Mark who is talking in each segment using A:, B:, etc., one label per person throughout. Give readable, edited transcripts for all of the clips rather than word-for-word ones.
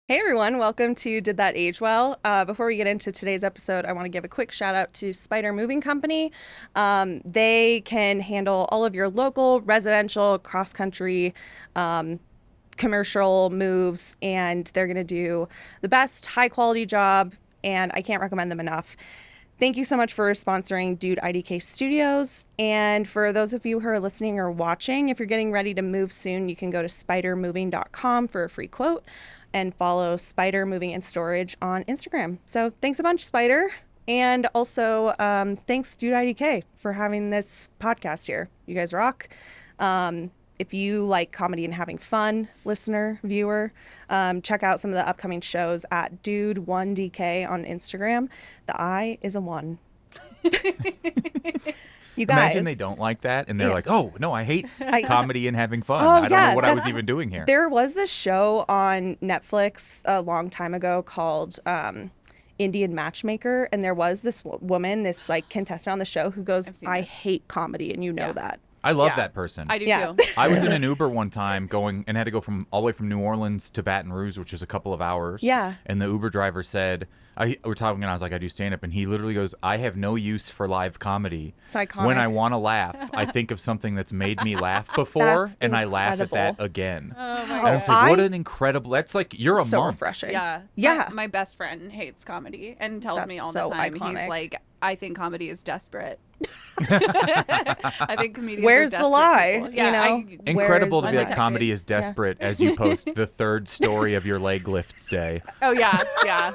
A: Hey everyone, welcome to Did That Age Well? Before we get into today's episode, I want to give a quick shout out to Spider Moving Company. They can handle all of your local, residential, cross-country, commercial moves, and they're going to do the best high-quality job, and I can't recommend them enough. Thank you so much for sponsoring Dude IDK Studios. And for those of you who are listening or watching, if you're getting ready to move soon, you can go to spidermoving.com for a free quote and follow Spider Moving and Storage on Instagram. So thanks a bunch, Spider. And also thanks, Dude IDK, for having this podcast here. You guys rock. If you like comedy and having fun, listener, viewer, check out some of the upcoming shows at Dude1DK on Instagram. The I is a 1. You guys.
B: Imagine they don't like that and they're like, oh, no, I hate comedy and having fun.
A: Oh,
B: I don't know what I was even doing here.
A: There was a show on Netflix a long time ago called Indian Matchmaker, and there was this woman, this like contestant on the show who goes, I hate comedy, and you know that.
B: I love that person.
C: I do too.
B: I was in an Uber one time going and had to go from all the way from New Orleans to Baton Rouge, which is a couple of hours.
A: Yeah.
B: And the Uber driver said, we're talking and I was like, I do stand up. And he literally goes, I have no use for live comedy.
A: It's iconic.
B: When I want to laugh, I think of something that's made me laugh before
A: That's
B: and I laugh at that
A: incredible.
B: again.
C: Oh my
B: And I was like, what an incredible, that's like, you're a
A: so
B: monk.
A: refreshing.
C: Yeah.
A: Yeah.
C: My best friend hates comedy and tells me
A: That's
C: all
A: so
C: the time.
A: iconic.
C: He's like, I think comedy is desperate. I think comedians
A: Where's
C: are
A: the
C: desperate
A: lie?
C: people. Yeah,
A: You know?
B: Incredible to
A: Where's
B: be
A: the
B: like,
C: lie?
B: comedy is desperate as you post the third story of your leg lifts day.
C: Oh, yeah. Yeah.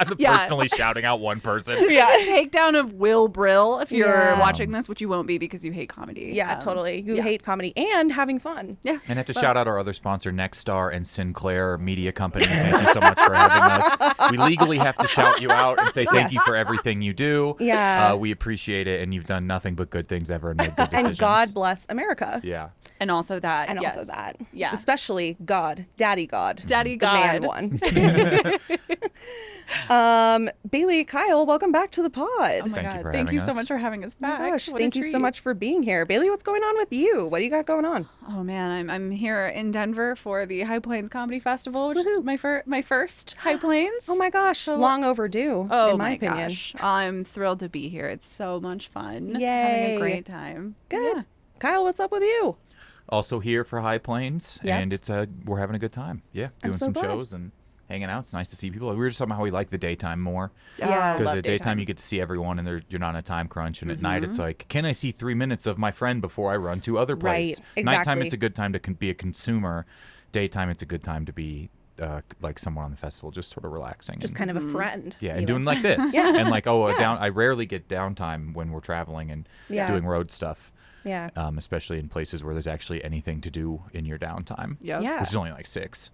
B: I'm
C: Yeah.
B: personally shouting out one person.
A: Yeah.
C: Takedown of Will Brill if you're
A: Yeah.
C: watching this, which you won't be because you hate comedy.
A: Yeah, totally. You
C: yeah.
A: hate comedy and having fun.
C: Yeah.
B: And I have to shout out our other sponsor, Nexstar and Sinclair Media Company. Thank you so much for having us. We legally have to shout you out and say thank you for everything you do.
A: Yeah.
B: We appreciate it, and you've done nothing but good things ever and made good decisions.
A: And God bless America.
B: Yeah.
C: And also that.
A: And
C: yes.
A: also that.
C: Yeah.
A: Especially God. Daddy God.
C: Daddy
A: The man
C: God.
A: one. Bailey, Kyle, welcome back to the pod.
C: Oh my
B: Thank you
C: God.
B: for
C: Thank
B: having
C: you so
B: us.
C: much for having us
A: Oh my
C: back.
A: gosh,
C: What a
A: thank you so
C: treat.
A: much for being here. Bailey, what's going on with you? What do you got going on?
C: Oh man, I'm here in Denver for the High Plains Comedy Festival, which is my first High Plains.
A: Oh my gosh, long overdue,
C: Oh
A: in my opinion.
C: gosh, I'm thrilled to be here. It's so much fun. Having
A: Yay.
C: a great time.
A: Good.
C: Yeah.
A: Kyle, what's up with you?
B: Also here for High Plains,
A: Yep.
B: and it's we're having a good time. Yeah,
A: I'm
B: doing
A: so
B: some
A: glad.
B: shows and hanging out. It's nice to see people. We were just talking about how we like the daytime more.
A: Yeah.
C: Oh,
B: Because
C: love
B: at daytime you get to see everyone and you're not on a time crunch. And at night it's like, can I see 3 minutes of my friend before I run to other place?
A: Right,
B: Nighttime
A: exactly.
B: it's a good time to be a consumer. Daytime it's a good time to be like someone on the festival, just sort of relaxing.
A: Just
B: and,
A: kind of a friend.
B: yeah, and
A: even.
B: doing like this.
A: Yeah.
B: And like, I rarely get downtime when we're traveling and
A: Yeah.
B: doing road stuff.
A: Yeah.
B: Especially in places where there's actually anything to do in your downtime.
C: Yep.
A: Yeah.
B: Which is only like 6.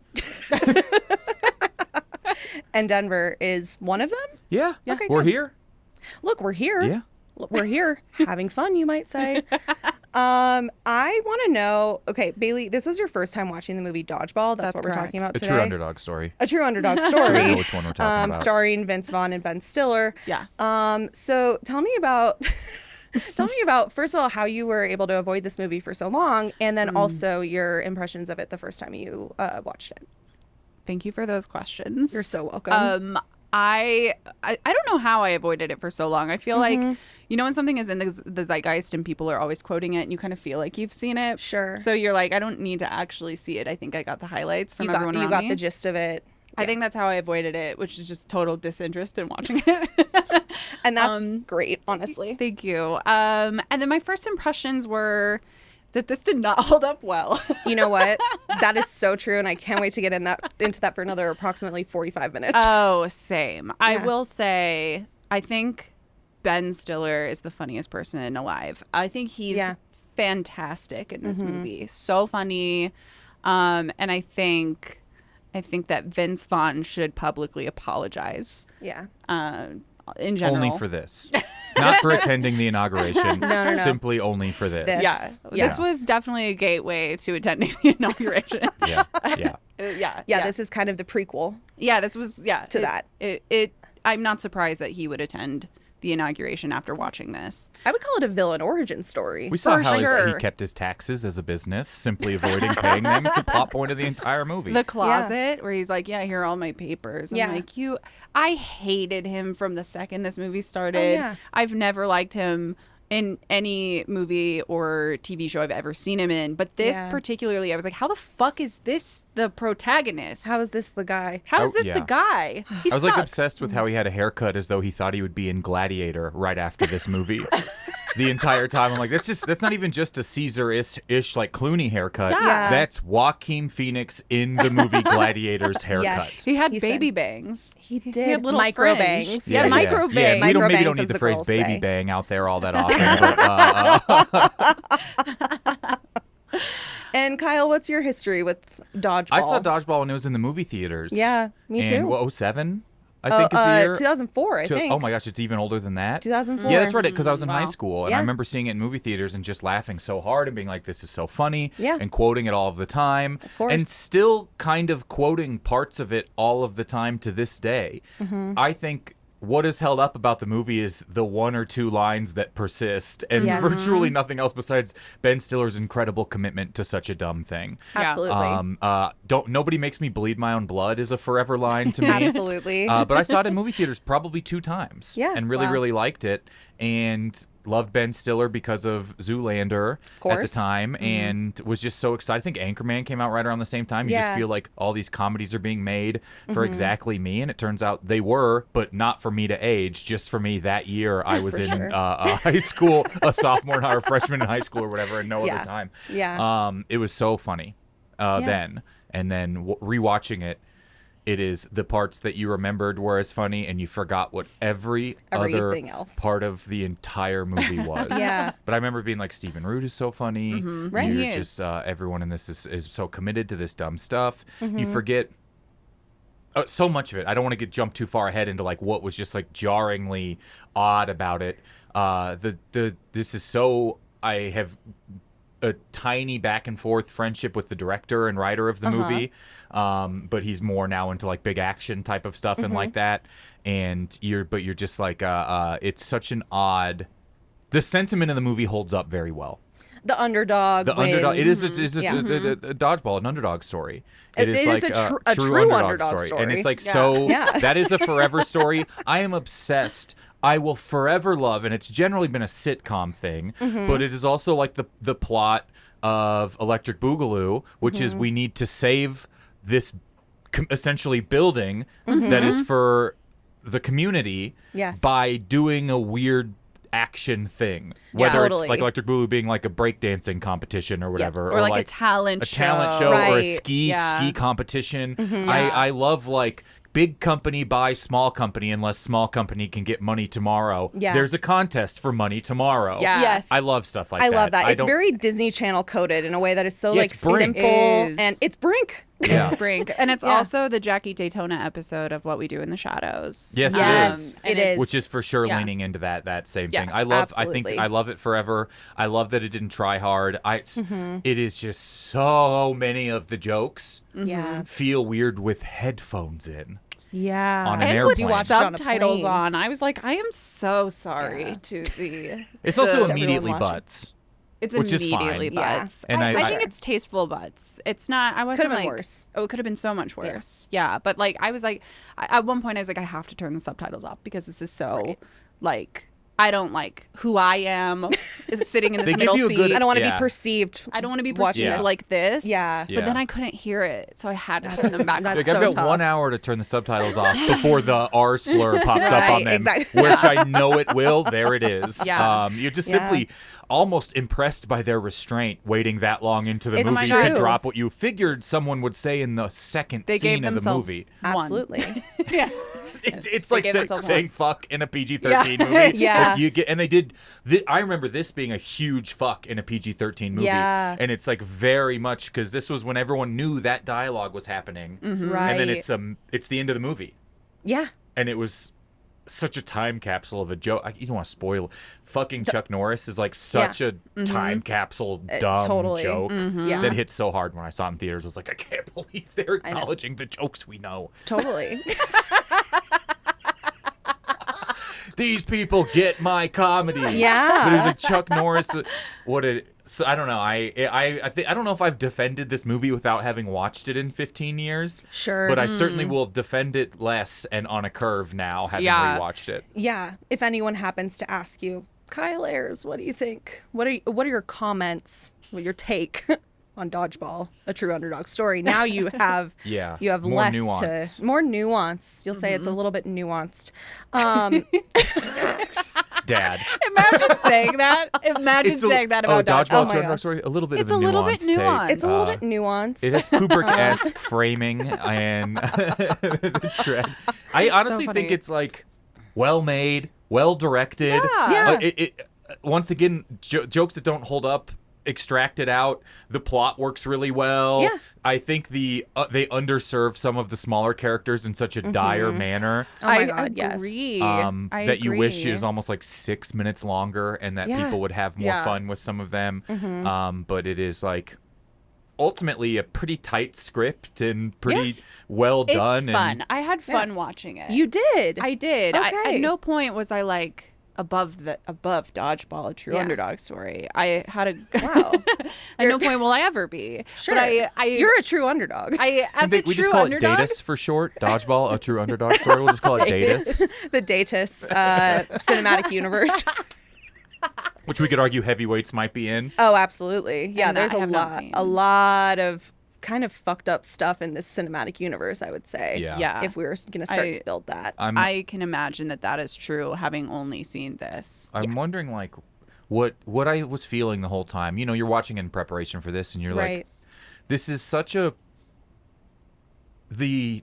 A: And Denver is one of them?
B: Yeah.
A: Okay,
B: We're
A: good.
B: here.
A: Look, we're here.
B: Yeah.
A: We're here having fun, you might say. I want to know, okay, Bailey, this was your first time watching the movie Dodgeball. That's what we're
C: correct.
A: talking about
B: A
A: today.
B: true underdog story.
A: A true underdog
B: So we
A: story.
B: know which one we're talking about.
A: Starring Vince Vaughn and Ben Stiller.
C: Yeah.
A: So tell me about first of all how you were able to avoid this movie for so long, and then also your impressions of it the first time you watched it.
C: Thank you for those questions.
A: You're so welcome.
C: I don't know how I avoided it for so long. I feel
A: Mm-hmm.
C: like, you know, when something is in the zeitgeist and people are always quoting it and you kind of feel like you've seen it.
A: Sure.
C: So you're like, I don't need to actually see it. I think I got the highlights from
A: You got
C: everyone around me.
A: the gist of it.
C: I think that's how I avoided it, which is just total disinterest in watching it.
A: And that's great, honestly.
C: Thank you. And then my first impressions were that this did not hold up well.
A: You know what? That is so true, and I can't wait to get into that for another approximately 45 minutes.
C: Oh, same. I
A: Yeah.
C: will say, I think Ben Stiller is the funniest person alive. I think he's
A: Yeah.
C: fantastic in this movie. So funny. And I think that Vince Vaughn should publicly apologize.
A: Yeah.
C: In general.
B: Only for this. Not for attending the inauguration.
A: No.
B: Simply only for this.
A: This.
C: Yeah.
A: Yes.
C: This was definitely a gateway to attending the inauguration.
B: Yeah. Yeah.
C: Yeah.
A: This is kind of the prequel.
C: Yeah, this was
A: To that.
C: I'm not surprised that he would attend the inauguration after watching this.
A: I would call it a villain origin story.
B: We saw
C: For
B: how
C: sure.
B: he kept his taxes as a business, simply avoiding paying them. It's a plot point of the entire movie.
C: The closet where he's like, yeah, here are all my papers. I'm
A: Yeah.
C: like, I hated him from the second this movie started.
A: yeah.
C: I've never liked him in any movie or TV show I've ever seen him in. But this
A: Yeah.
C: particularly, I was like, how the fuck is this the protagonist?
A: How is this the guy?
C: How is this
B: yeah.
C: the guy? He
B: I was like
C: sucks.
B: obsessed with how he had a haircut as though he thought he would be in Gladiator right after this movie. The entire time I'm like, that's not even just a Caesar-ish like Clooney haircut.
A: Yeah.
B: That's Joaquin Phoenix in the movie Gladiator's haircut.
A: Yes.
C: He had
A: He
C: baby
A: said-
C: bangs.
A: He
C: He
A: did
C: had little
A: micro
C: fringe.
A: bangs.
C: Yeah, micro
B: Yeah,
C: bang.
B: we don't, maybe
A: Micro
B: don't
A: bangs,
B: need the
A: as the
B: phrase
A: girls
B: baby
A: say.
B: bang out there all that often. But,
A: And Kyle, what's your history with Dodgeball?
B: I saw Dodgeball when it was in the movie theaters.
A: Yeah, me too.
B: And what, 07? I think is the year.
A: 2004, I think.
B: Oh my gosh, it's even older than that.
A: 2004.
B: Yeah, that's right. Because I was in high
C: Wow.
B: school, and
A: Yeah.
B: I remember seeing it in movie theaters and just laughing so hard and being like, "This is so funny,"
A: Yeah.
B: and quoting it all of the time,
A: course.
B: and still kind of quoting parts of it all of the time to this day.
A: Mm-hmm.
B: I think what is held up about the movie is the one or two lines that persist, and
A: Yes.
B: virtually nothing else besides Ben Stiller's incredible commitment to such a dumb thing.
A: Absolutely.
B: Nobody makes me bleed my own blood is a forever line to me.
A: Absolutely.
B: But I saw it in movie theaters probably 2 times.
A: Yeah.
B: And really,
C: Wow.
B: really liked it. And loved Ben Stiller because of Zoolander at the
A: course.
B: time. And was just so excited. I think Anchorman came out right around the same time. You just
A: Yeah.
B: feel like all these comedies are being made for exactly me. And it turns out they were, but not for me to age. Just for me that year I was
A: For
B: in
A: sure.
B: high school, a sophomore or a freshman in high school or whatever, and no
A: Yeah.
B: other time.
A: Yeah.
B: It was so funny then. And then rewatching it, it is the parts that you remembered were as funny, and you forgot what everything other
A: else.
B: part of the entire movie was.
A: Yeah.
B: But I remember being like, Stephen Root is so funny.
A: Right.
B: You're
C: He is.
B: just everyone in this is so committed to this dumb stuff.
A: Mm-hmm.
B: You forget so much of it. I don't want to get jumped too far ahead into like what was just like jarringly odd about it. This is so I have a tiny back and forth friendship with the director and writer of the movie, but he's more now into like big action type of stuff and like that. And you're just like it's such an odd. The sentiment in the movie holds up very well.
A: The underdog.
B: The underdog. It is.
A: wins.
B: It's
A: Yeah.
B: a Dodgeball, an underdog story.
A: It
B: is
A: is
B: like
A: a true underdog
B: and
A: story.
B: it's like
C: Yeah.
B: so.
A: Yeah.
B: That is a forever story. I am obsessed. I will forever love, and it's generally been a sitcom thing, but it is also like the plot of Electric Boogaloo, which is we need to save this essentially building that is for the community
A: Yes.
B: by doing a weird action thing, whether
A: Totally.
B: it's like Electric Boogaloo being like a breakdancing competition or whatever,
C: Or like a talent show.
B: or a
A: Right.
B: ski
C: Yeah.
B: competition.
A: Mm-hmm.
B: I love like big company buys small company unless small company can get money tomorrow.
A: Yeah.
B: There's a contest for money tomorrow.
C: Yeah.
A: Yes.
B: I love stuff like
A: I
B: that.
A: love that.
B: I
A: It's
B: don't-
A: very Disney Channel coded in a way that is so
B: Yeah,
A: like
B: it's Brink.
A: simple
C: Is.
A: and it's Brink.
B: Yeah.
C: Brink. And it's
A: Yeah.
C: also the Jackie Daytona episode of What We Do in the Shadows.
B: Yes, it
A: Yes,
B: is.
C: and
A: it
C: it's-
A: is.
B: Which is for sure
C: Yeah.
B: leaning into that same
C: Yeah,
B: thing. I think
A: absolutely.
B: I love it forever. I love that it didn't try hard. It is just so many of the jokes
A: Yeah.
B: feel weird with headphones in.
A: Yeah.
B: On an
C: And
B: airplane.
C: with
B: You
A: watched it on a
C: subtitles
A: plane.
C: on, I was like, I am so sorry
A: Yeah.
C: to the.
B: It's
C: to
B: also
A: everyone
B: immediately
A: watching.
B: butts.
C: It's
B: which is
C: immediately
B: fine.
A: Yeah.
C: butts.
B: And
C: I
B: I-
C: think it's tasteful butts. It's not. I wasn't
A: Could've been
C: like.
A: worse.
C: Oh, it could have been so much worse. Yeah, but like I was like, at one point I was like, I have to turn the subtitles off because this is so, like, I don't like who I am is sitting in this
B: They give
C: middle
B: you a
C: seat.
B: good-
A: I don't want to
B: Yeah.
A: be perceived.
C: I don't want to be
A: watching
C: perceived
B: this.
C: like this.
A: Yeah.
B: Yeah.
C: But then I couldn't hear it, so I had to turn
A: That's-
C: them back.
A: that's
B: Like,
A: so
B: I've got
A: tough.
B: 1 hour to turn the subtitles off before the R slur pops up on
A: Right,
B: them,
A: exactly.
B: which I know it will. There it is.
C: Yeah.
B: You're just
A: Yeah.
B: simply almost impressed by their restraint, waiting that long into the
A: It's
B: movie
A: true.
B: to drop what you figured someone would say in the second
C: They gave
B: scene of the
C: themselves
B: movie.
C: one.
A: Absolutely.
C: Yeah.
B: It's
C: They
B: like
C: gave themselves
B: saying
C: one.
B: "fuck" in a PG-13 movie.
A: Yeah.
B: You get, and they did. I remember this being a huge fuck in a PG-13 movie.
A: Yeah.
B: And it's like very much because this was when everyone knew that dialogue was happening,
A: Right.
B: and then it's the end of the movie.
A: Yeah.
B: And it was such a time capsule of a joke. You don't want to spoil. Fucking Chuck Norris is like such a time capsule dumb
A: totally.
B: joke
A: Yeah.
B: that hit so hard when I saw it in theaters. I was like, I can't believe they're acknowledging the jokes we know.
A: Totally.
B: these people get my comedy.
A: Yeah.
B: But it was like Chuck Norris. So I don't know. I don't know if I've defended this movie without having watched it in 15 years.
A: Sure.
B: But I certainly will defend it less and on a curve now, having rewatched it.
A: Yeah. If anyone happens to ask you, Kyle Ayers, what do you think? What are your comments? Your take on Dodgeball, a true underdog story? Now you have you have
B: more
A: less
B: nuance.
A: more nuance. You'll say it's a little bit nuanced.
B: Dad.
C: Imagine saying that. Imagine saying that about
B: Dodgeball.
C: Dodgeball.
A: Oh my
B: True underdog
A: God.
B: story. A little bit
C: It's
B: of
C: a little bit
B: nuanced take.
C: nuanced.
A: It's a little bit nuanced.
B: It has Kubrick-esque framing and the drag. I honestly think
C: funny.
B: it's like well made, well directed.
A: Yeah.
B: It once again, jokes that don't hold up extracted out. The plot works really well.
A: Yeah.
B: I think they underserve some of the smaller characters in such a dire manner.
A: Oh my
C: I
A: God, yes.
C: agree. I
B: that you wish
C: agree.
B: is almost like 6 minutes longer, and that
A: Yeah.
B: people would have more
C: Yeah.
B: fun with some of them. But it is like ultimately a pretty tight script and pretty well
C: It's
B: done.
C: fun. I had fun watching it.
A: You did.
C: I did.
A: Okay.
C: At no point was I like above Dodgeball, a true
A: Yeah.
C: underdog story. I had a
A: Wow.
C: at no point will I ever be.
A: Sure.
C: But
A: You're a true underdog.
C: as a
B: we
C: true
B: just call
C: underdog.
B: it Datus for short. Dodgeball, a true underdog story. We'll just call it Datus,
A: The Datus cinematic universe.
B: which we could argue heavyweights might be in.
A: Oh, absolutely. Yeah,
C: And that
A: there's
C: I have not seen.
A: a lot of kind of fucked up stuff in this cinematic universe, I would say.
B: Yeah.
C: Yeah.
A: If we were going to start to build that.
C: I can imagine that is true, having only seen this.
B: I'm wondering like what I was feeling the whole time. You know, you're watching in preparation for this, and you're
A: Right.
B: like, this is such a the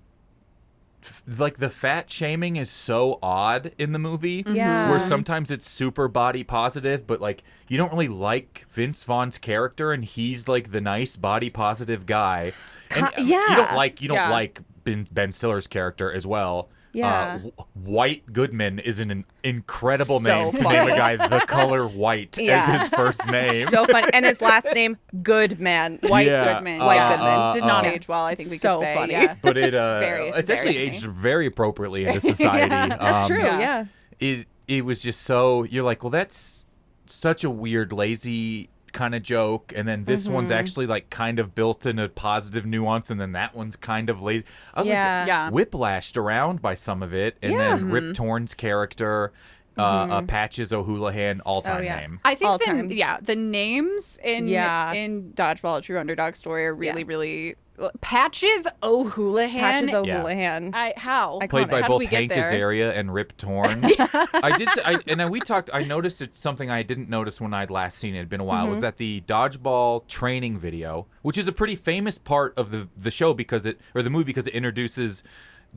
B: fat shaming is so odd in the movie.
A: Yeah.
B: Where sometimes it's super body positive, but like you don't really like Vince Vaughn's character, and he's like the nice body positive guy. And
A: yeah.
B: you don't like
C: Yeah.
B: Ben Stiller's character as well.
A: Yeah.
B: White Goodman is an incredible
A: So
B: name to
A: funny.
B: name a guy the color white
A: Yeah.
B: as his first name.
A: So funny. And his last name, Goodman.
C: White
B: Yeah.
C: Goodman.
A: White
C: yeah.
A: Goodman.
C: Did not age well, I think we
A: So
C: could say.
A: funny.
C: Yeah.
B: But it
C: very
B: it's actually
C: funny.
B: aged very appropriately into society.
A: That's true.
C: Yeah.
A: Yeah.
B: It was just so you're like, well, that's such a weird, lazy kind of joke, and then this one's actually like kind of built in a positive nuance, and then that one's kind of lazy. I was
A: Yeah.
C: Yeah.
B: like whiplashed around by some of it, and
A: Yeah.
B: then Rip Torn's character, Patches O'Houlihan, all-time
A: Oh, yeah.
B: name.
C: I think
A: All time.
C: the names in
A: Yeah.
C: in Dodgeball, a true underdog story, are really,
A: Yeah.
C: really Patches O'Houlihan.
A: Patches O'Houlihan.
C: How?
B: Played by
C: How did
B: both
C: we get
B: Hank
C: there?
B: Azaria and Rip Torn. I noticed it's something I didn't notice when I'd last seen it. It had been a while. Was that the Dodgeball training video, which is a pretty famous part of the show the movie because it introduces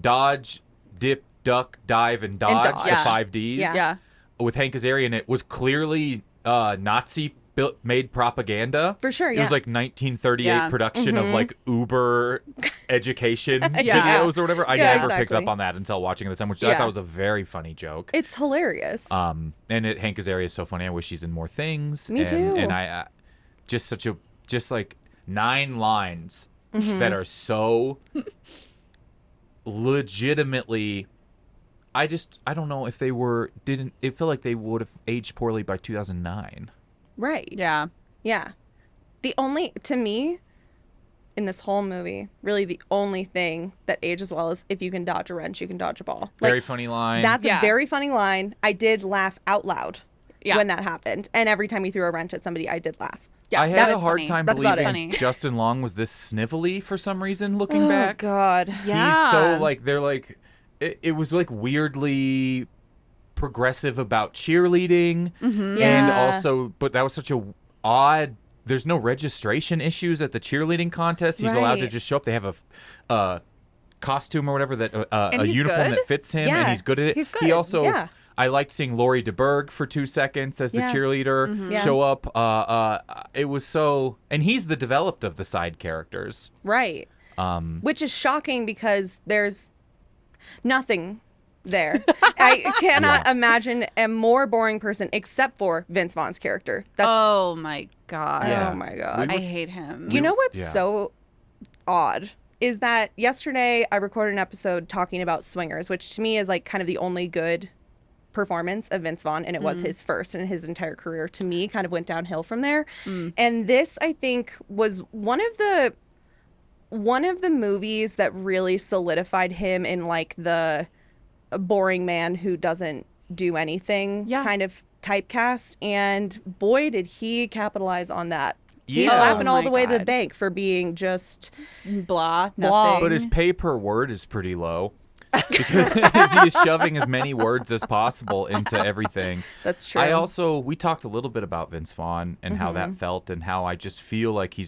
B: dodge, dip, duck, dive, and dodge,
A: dodge.
B: the
C: Yeah.
B: 5 Ds.
C: Yeah.
B: With Hank Azaria in it was clearly Nazi made propaganda.
A: For sure,
B: It
A: yeah.
B: was like 1938
C: Yeah.
B: production of like Uber education
C: Yeah.
B: videos or whatever. I
A: Yeah,
B: never picked
A: exactly.
B: up on that until watching this, which I
A: Yeah.
B: thought was a very funny joke.
A: It's hilarious.
B: And Hank Azaria is so funny. I wish he's in more things.
A: Me too.
B: And I just like 9 lines that are so legitimately. I don't know if they didn't. It felt like they would have aged poorly by 2009.
A: right.
C: Yeah.
A: Yeah. To me, in this whole movie, really the only thing that ages well is if you can dodge a wrench, you can dodge a ball.
B: Very funny line.
A: That's
C: Yeah.
A: a very funny line. I did laugh out loud
C: Yeah.
A: when that happened. And every time you threw a wrench at somebody, I did laugh.
C: Yeah.
B: I had
C: that's
B: a hard
C: funny.
B: time
A: That's about
B: believing
C: it.
B: Justin Long was this snivelly for some reason. Looking
A: Oh,
B: back,
A: God.
C: Yeah.
B: he's so like they're like it was like weirdly progressive about cheerleading, and
A: Yeah.
B: also, but that was such a odd. There's no registration issues at the cheerleading contest. He's allowed to
A: Right.
B: just show up. They have a costume or whatever that a
C: he's
B: uniform
C: good.
B: that fits him,
A: Yeah.
B: and he's good at it.
C: He's
B: He
C: good.
B: also.
A: Yeah.
B: I liked seeing Lori DeBerg for 2 seconds as the
A: Yeah.
B: cheerleader
A: Yeah.
B: show up. It was so, and he's the developed of the side characters.
A: Right. Which is shocking because there's nothing there. I cannot imagine a more boring person except for Vince Vaughn's character. That's
C: Oh my god.
B: Yeah.
A: oh my God.
C: I hate him.
A: You know what's
B: yeah.
A: so odd is that yesterday I recorded an episode talking about Swingers, which to me is like kind of the only good performance of Vince Vaughn, and it was his first, and his entire career to me kind of went downhill from there. And this, I think, was one of the movies that really solidified him in like the boring man who doesn't do anything kind of typecast, and boy did he capitalize on that. He's laughing all the way to the bank for being just
C: blah,
A: blah.
C: nothing.
B: But his pay per word is pretty low. Because he is shoving as many words as possible into everything.
A: That's true.
B: We talked a little bit about Vince Vaughn and how that felt, and how I just feel like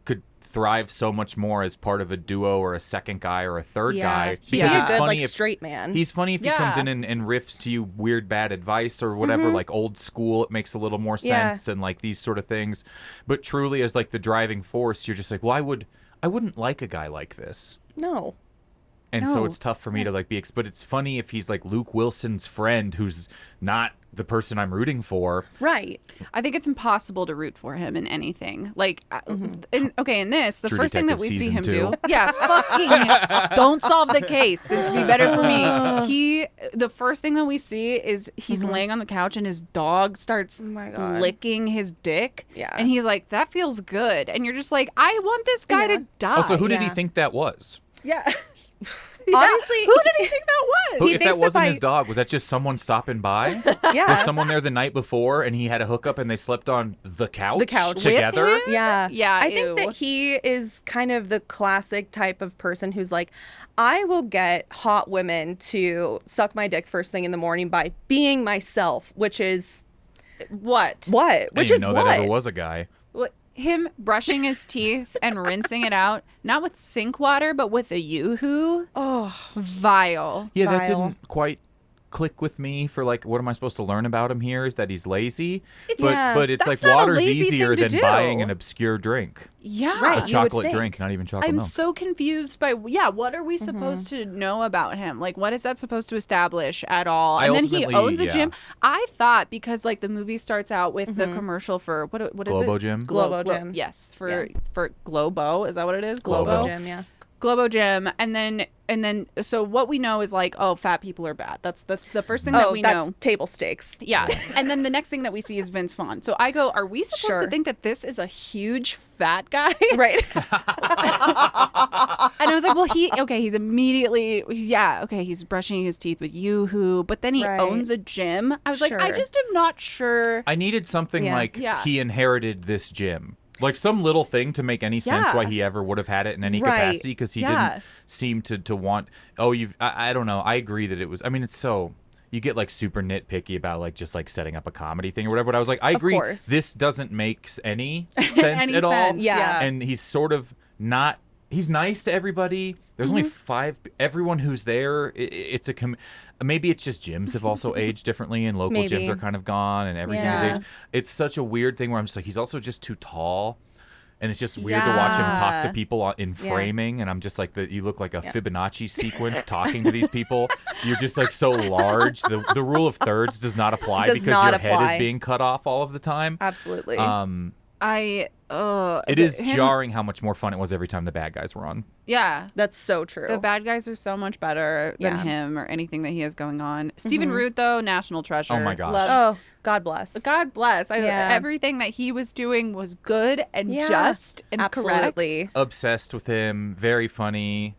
B: could thrive so much more as part of a duo or a second guy or a third guy.
A: He'd be a good like straight man.
B: He's funny if he comes in and riffs to you weird bad advice or whatever, like old school. It makes a little more sense and like these sort of things. But truly, as like the driving force, you're just like, well, I wouldn't like a guy like this.
A: No.
B: And so it's tough for me to like but it's funny if he's like Luke Wilson's friend who's not the person I'm rooting for.
A: Right.
C: I think it's impossible to root for him in anything. Like, in this, the
B: True
C: first thing that we
B: Detective
C: see him
B: season 2.
C: do, fucking don't solve the case. It'd be better for me. The first thing that we see is he's laying on the couch and his dog starts licking his dick.
A: Yeah.
C: And he's like, that feels good. And you're just like, I want this guy to die.
B: Also, who did he think that was?
C: Yeah.
A: Honestly,
C: who did he think that was?
B: If that wasn't his dog, was that just someone stopping by? Was someone there the night before and he had a hookup and they slept on the couch together?
A: Yeah.
C: Yeah.
A: I think that he is kind of the classic type of person who's like, I will get hot women to suck my dick first thing in the morning by being myself, which is
C: what?
A: Which is
B: know
A: what?
B: that ever was a guy.
C: Him brushing his teeth and rinsing it out, not with sink water, but with a yoo-hoo.
A: Oh,
C: vile.
B: Yeah, that
A: Vile.
B: didn't quite click with me for like, what am I supposed to learn about him here? Is that he's lazy?
A: Yeah,
B: but it's like
C: that's not a
B: water's
C: lazy
B: easier
C: thing to
B: than
C: do.
B: buying an obscure drink.
C: Yeah.
A: Right.
B: A
A: you would
B: chocolate
A: think.
B: drink, not even chocolate
C: I'm
B: milk.
C: so confused by, what are we supposed to know about him? Like, what is that supposed to establish at all? And then he owns a gym. I thought because, like, the movie starts out with the commercial for, what is
B: Globo
C: it?
B: Gym?
A: Globo Gym.
C: Yes, for Globo. Is that what it is?
B: Globo.
A: Gym, yeah.
C: Globo Gym. And then, so what we know is, like, oh, fat people are bad. That's the first thing that we
A: that's
C: know.
A: table stakes.
C: Yeah. And then the next thing that we see is Vince Vaughn. So I go, are we supposed to think that this is a huge fat guy?
A: Right.
C: And I was like, well, he's immediately, he's brushing his teeth with Yoo-Hoo, but then he owns a gym. I was like, I just am not sure.
B: I needed something like he inherited this gym. Like some little thing to make any sense why he ever would have had it in any capacity, because he didn't seem to want. I don't know. I agree that it was. I mean, it's so. You get like super nitpicky about like just like setting up a comedy thing or whatever. But I was like, I agree. This doesn't make any sense at all.
A: Yeah.
B: And he's sort of not. He's nice to everybody. There's only 5. Everyone who's there, it's maybe it's just gyms have also aged differently, and local gyms are kind of gone, and everything has aged. It's such a weird thing where I'm just like, he's also just too tall, and it's just weird to watch him talk to people in framing, and I'm just like, you look like a Fibonacci sequence talking to these people. You're just like so large. The rule of thirds does not apply because your head is being cut off all of the time.
A: Absolutely.
B: It is jarring how much more fun it was every time the bad guys were on.
C: Yeah.
A: That's so true.
C: The bad guys are so much better than him or anything that he has going on. Stephen Root, though, national treasure.
B: Oh, my gosh.
A: Oh, God bless.
C: God bless. Everything that he was doing was good and just and
A: absolutely
C: correct.
B: Obsessed with him. Very funny.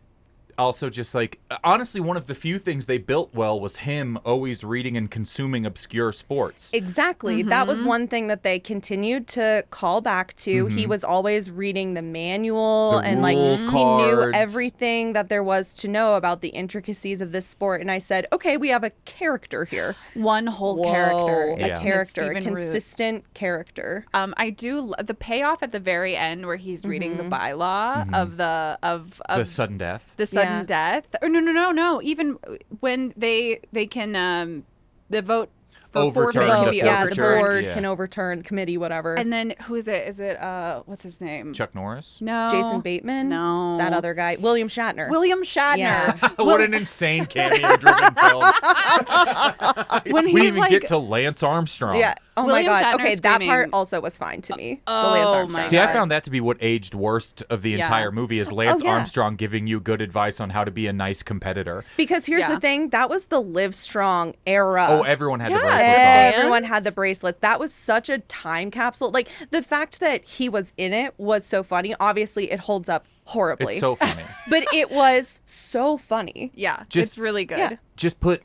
B: Also, just like, honestly, one of the few things they built well was him always reading and consuming obscure sports.
A: Exactly. That was one thing that they continued to call back to. He was always reading the manual, and like he knew everything that there was to know about the intricacies of this sport. And I said, okay, we have a character here.
C: One whole character.
A: A character, a
C: Stephen
A: consistent character.
C: I do the payoff at the very end where he's reading the bylaw of
B: the sudden death.
C: The sudden death. Or no. Even when they can the vote
B: overturn
C: forfeit
B: the
C: to be
A: yeah, the
C: overturned.
A: board
B: Yeah.
A: can overturn, committee, whatever.
C: And then who is it? Is it what's his name?
B: Chuck Norris.
C: No.
A: Jason Bateman?
C: No.
A: That other guy. William Shatner.
C: William Shatner.
A: Yeah.
B: What an insane cameo-driven film.
C: When
B: We
C: he's
B: didn't even
C: like,
B: get to Lance Armstrong.
A: Yeah. Oh
C: William
A: my God.
C: Shatner
A: Okay, that
C: screaming.
A: part also was fine to me.
C: Oh,
A: the Lance
C: my
A: Armstrong.
B: See, I
C: God.
B: found that to be what aged worst of the
C: Yeah.
B: entire movie is Lance
A: yeah.
B: Armstrong giving you good advice on how to be a nice competitor.
A: Because here's
C: Yeah.
A: the thing, that was the Live Strong era.
B: Oh, everyone had the
C: Yeah.
B: bracelets on.
A: Everyone
C: Bands?
A: had the bracelets. That was such a time capsule. Like the fact that he was in it was so funny. Obviously, it holds up horribly.
B: It's so funny.
A: but it was so funny.
C: yeah,
B: Just-
C: it's really good.
A: Yeah.
B: Just put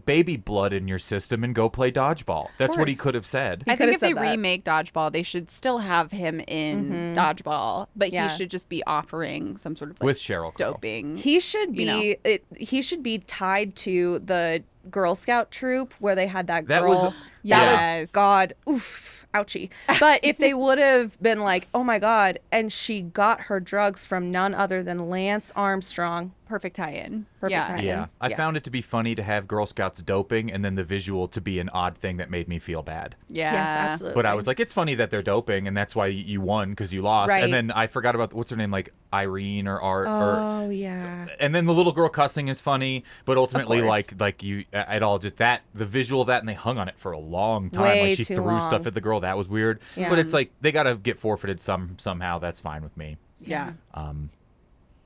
B: baby blood in your system and go play dodgeball. That's what he
A: course.
B: could have said.
C: I
A: could
C: think
A: have
C: if they
A: said that.
C: remake Dodgeball, they should still have him in Dodgeball, but
A: Yeah.
C: he should just be offering some sort of like
B: With Sheryl Crow.
C: doping.
A: He should
C: You know.
A: be he should be tied to the Girl Scout troop where they had that girl.
B: That was-
A: that
C: Yes.
A: was God. Oof. Ouchie. But if they would have been like, oh my God, and she got her drugs from none other than Lance Armstrong.
C: Perfect tie-in.
A: Perfect
C: yeah.
A: tie-in.
B: Yeah, I
A: Yeah.
B: found it to be funny to have Girl Scouts doping and then the visual to be an odd thing that made me feel bad.
C: Yeah.
A: Yes, absolutely.
B: But I was like, it's funny that they're doping and that's why you won because you lost.
A: Right.
B: And then I forgot about, what's her name, like Irene or Art.
A: Oh yeah.
B: And then the little girl cussing is funny, but ultimately,
A: course.
B: like you, it all just that the visual of that, and they hung on it for a long time.
A: Way
B: like she
A: too
B: threw
A: long.
B: stuff at the girl, that was weird.
A: Yeah.
B: But it's like they gotta get forfeited somehow. That's fine with me.
C: Yeah.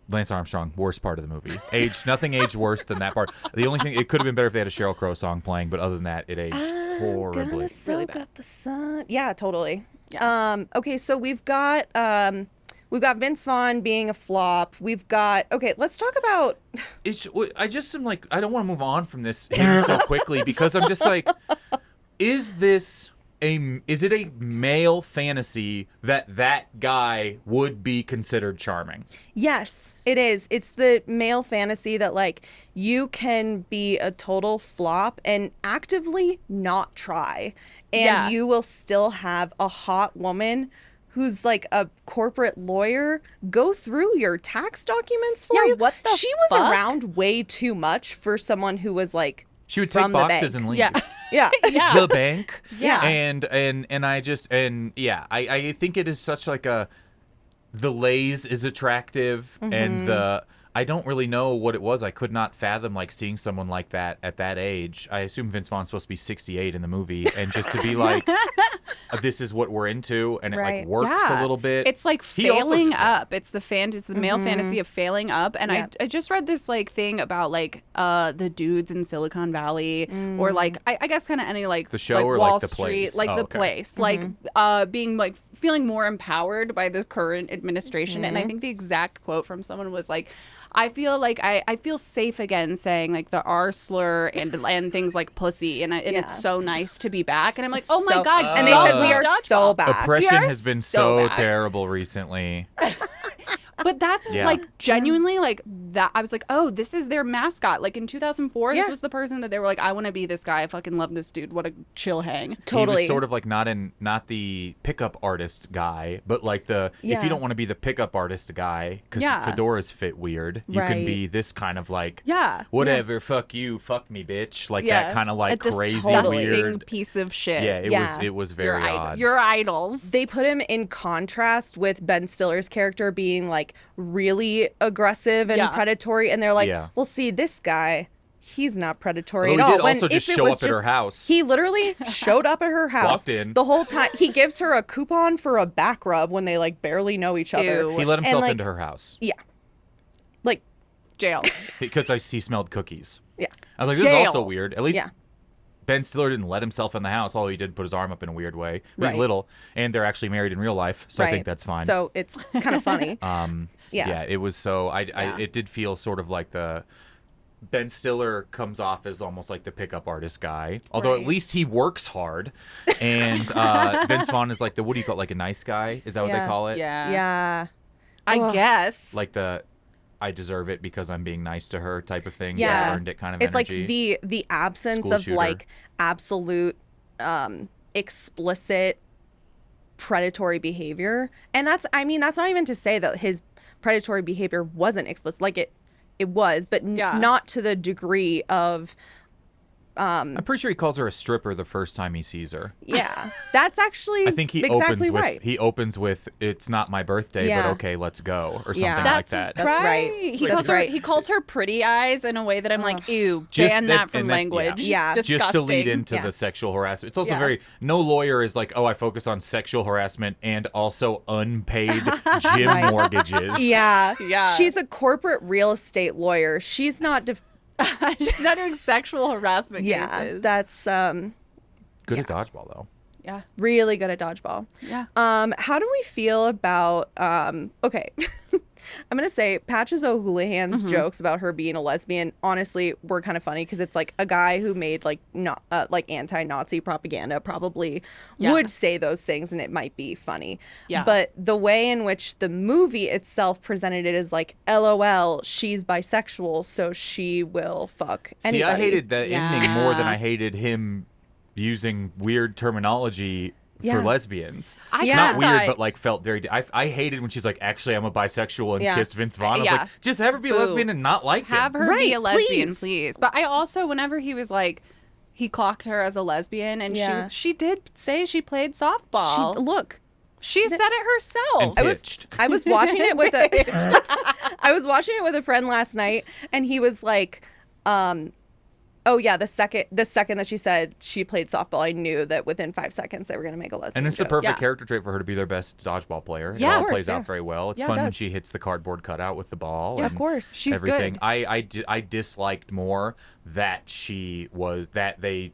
B: Lance Armstrong, worst part of the movie. Nothing aged worse than that part. The only thing, it could have been better if they had a Sheryl Crow song playing, but other than that, it aged horribly.
A: Gonna soak
C: bad.
A: up the sun. Yeah, totally.
C: Yeah.
A: Okay, so we've got Vince Vaughn being a flop. Okay, let's talk about
B: I just am like, I don't want to move on from this here so quickly because I'm just like, is it a male fantasy that guy would be considered charming?
A: Yes, it is. It's the male fantasy that like you can be a total flop and actively not try, and
C: Yeah.
A: you will still have a hot woman who's like a corporate lawyer go through your tax documents for
C: Yeah,
A: you.
C: what the
A: She was
C: fuck?
A: around way too much for someone who was like
B: She would
A: from
B: take
A: the
B: boxes
A: bank.
B: and leave.
C: Yeah.
A: Yeah.
C: Yeah.
B: The bank.
C: Yeah.
B: I think it is such like the Lays is attractive
A: Mm-hmm.
B: and I don't really know what it was. I could not fathom like seeing someone like that at that age. I assume Vince Vaughn's supposed to be 68 in the movie, and just to be like, this is what we're into, and it
A: Right.
B: like works
C: Yeah.
B: a little bit.
C: It's like
B: He also-
C: failing up. It's the male fantasy of failing up. And
A: Yeah.
C: I just read this like thing about like the dudes in Silicon Valley or like I guess kind of any like
B: The show
C: like
B: or,
C: Wall
B: like, the
C: Street,
B: place?
C: like
B: Oh,
C: the
B: okay.
C: place, like being like feeling more empowered by the current administration. And I think the exact quote from someone was like, I feel like I feel safe again saying like the R slur and things like pussy and
A: Yeah.
C: it's so nice to be back. And I'm like, oh my
A: So-
C: God.
A: and they
C: y'all
A: said we
C: love
A: are so
C: Dodgeball.
A: bad.
B: Oppression
C: We are
B: has been
C: so
B: so
C: bad.
B: terrible recently.
C: But that's
B: Yeah.
C: like genuinely like that. I was like, oh, this is their mascot. Like in 2004,
A: Yeah.
C: this was the person that they were like, I want to be this guy. I fucking love this dude. What a chill hang.
A: Totally.
B: He was sort of like not the pickup artist guy, but like if
A: Yeah.
B: you don't want to be the pickup artist guy because
C: Yeah.
B: fedoras fit weird, you can
A: Right.
B: be this kind of like
C: Yeah.
B: whatever, fuck you, fuck me, bitch, like
C: Yeah.
B: that kind of like
C: a
B: crazy
C: disgusting
B: weird.
C: piece of shit.
B: Yeah,
A: Yeah.
B: it was
C: Your,
B: very odd.
C: your idols.
A: They put him in contrast with Ben Stiller's character being like really aggressive and
C: Yeah.
A: predatory, and they're like,
B: Yeah.
A: well, see, this guy, he's not predatory
B: Although
A: at
B: he
A: all.
B: did
A: When
B: also just
A: if it
B: show
A: was
B: up at her
A: just-
B: house.
A: He literally showed up at her house
B: Walked in.
A: the whole time. He gives her a coupon for a back rub when they like barely know each other.
C: Ew.
B: He let himself
A: like-
B: into her house
A: Yeah, like
C: Jail.
B: because he smelled cookies.
A: yeah,
B: I was like, this is also
C: Jail.
B: weird. At least
A: Yeah.
B: Ben Stiller didn't let himself in the house. All he did put his arm up in a weird way. He was
A: Right.
B: little, and they're actually married in real life, so I
A: right.
B: think that's fine.
A: So it's kind of funny.
B: Yeah, it was so.
C: Yeah.
B: It did feel sort of like the Ben Stiller comes off as almost like the pickup artist guy, although
A: Right.
B: at least he works hard. And Vince Vaughn is like the, what do you call it, like a nice guy? Is that what they
A: Yeah.
B: call it?
C: Yeah.
A: Yeah,
C: I
A: Ugh.
C: guess.
B: Like the I deserve it because I'm being nice to her type of thing.
A: Yeah.
B: I earned it kind of
A: it's
B: energy.
A: like the absence
B: School
A: of
B: shooter.
A: like absolute explicit predatory behavior, and that's not even to say that his predatory behavior wasn't explicit. Like it was, but
C: Yeah.
A: not to the degree of
B: I'm pretty sure he calls her a stripper the first time he sees her.
A: Yeah, that's actually
B: I think he
A: exactly
B: opens with
A: right.
B: he opens with "It's not my birthday,
A: Yeah.
B: but okay, let's go" or something
A: Yeah.
B: like that.
A: That's right.
C: He
A: That's
C: calls her
A: right.
C: he calls her pretty eyes in a way that I'm like, ew,
B: Just
C: ban
B: that-
C: that from
B: and that-
C: language.
A: Yeah.
C: Disgusting.
B: Just to lead into
A: Yeah.
B: the sexual harassment. It's also
C: Yeah.
B: very no lawyer is like, oh, I focus on sexual harassment and also unpaid gym
A: Right.
B: mortgages.
A: Yeah.
C: Yeah.
A: She's a corporate real estate lawyer. She's not.
C: She's not doing sexual harassment
A: Yeah,
C: cases.
A: that's
B: Good at dodgeball though.
C: yeah.
A: really good at dodgeball.
C: Yeah.
A: How do we feel about okay. I'm gonna say Patches O'Houlihan's jokes about her being a lesbian honestly were kind of funny because it's like a guy who made like not like anti-Nazi propaganda probably
C: Yeah.
A: would say those things and it might be funny.
C: Yeah.
A: But the way in which the movie itself presented it is like, LOL, she's bisexual, so she will fuck anybody.
B: See, I hated that ending more than
C: Yeah.
B: I hated him using weird terminology
A: Yeah.
B: for lesbians.
C: I
A: Yeah.
B: Not
C: kinda
B: weird,
C: thought-
B: but like felt very. I hated when she's like, actually, I'm a bisexual and
A: Yeah.
B: kissed Vince Vaughn. I was
C: Yeah.
B: like, just have her be a
C: Boo.
B: lesbian and not like
C: have
B: him.
C: her be a
A: Right,
C: lesbian,
A: please.
C: please. But I also, whenever he was like, he clocked her as a lesbian, and
A: Yeah.
C: she did say she played softball.
A: Look,
C: She said it herself.
B: And pitched.
A: I was watching it with a I was watching it with a friend last night and he was like, oh yeah, the second that she said she played softball, I knew that within 5 seconds they were gonna make a lesbian
B: And it's the
A: joke.
B: perfect
C: Yeah.
B: character trait for her to be their best dodgeball player.
C: Yeah,
B: it
C: of
B: all
A: course,
B: plays
A: yeah.
B: out very well. It's
A: Yeah, it
B: fun when
A: does.
B: she hits the cardboard cutout with the ball.
A: Yeah,
B: and
A: of course.
C: She's
B: everything.
C: good.
B: I disliked more that they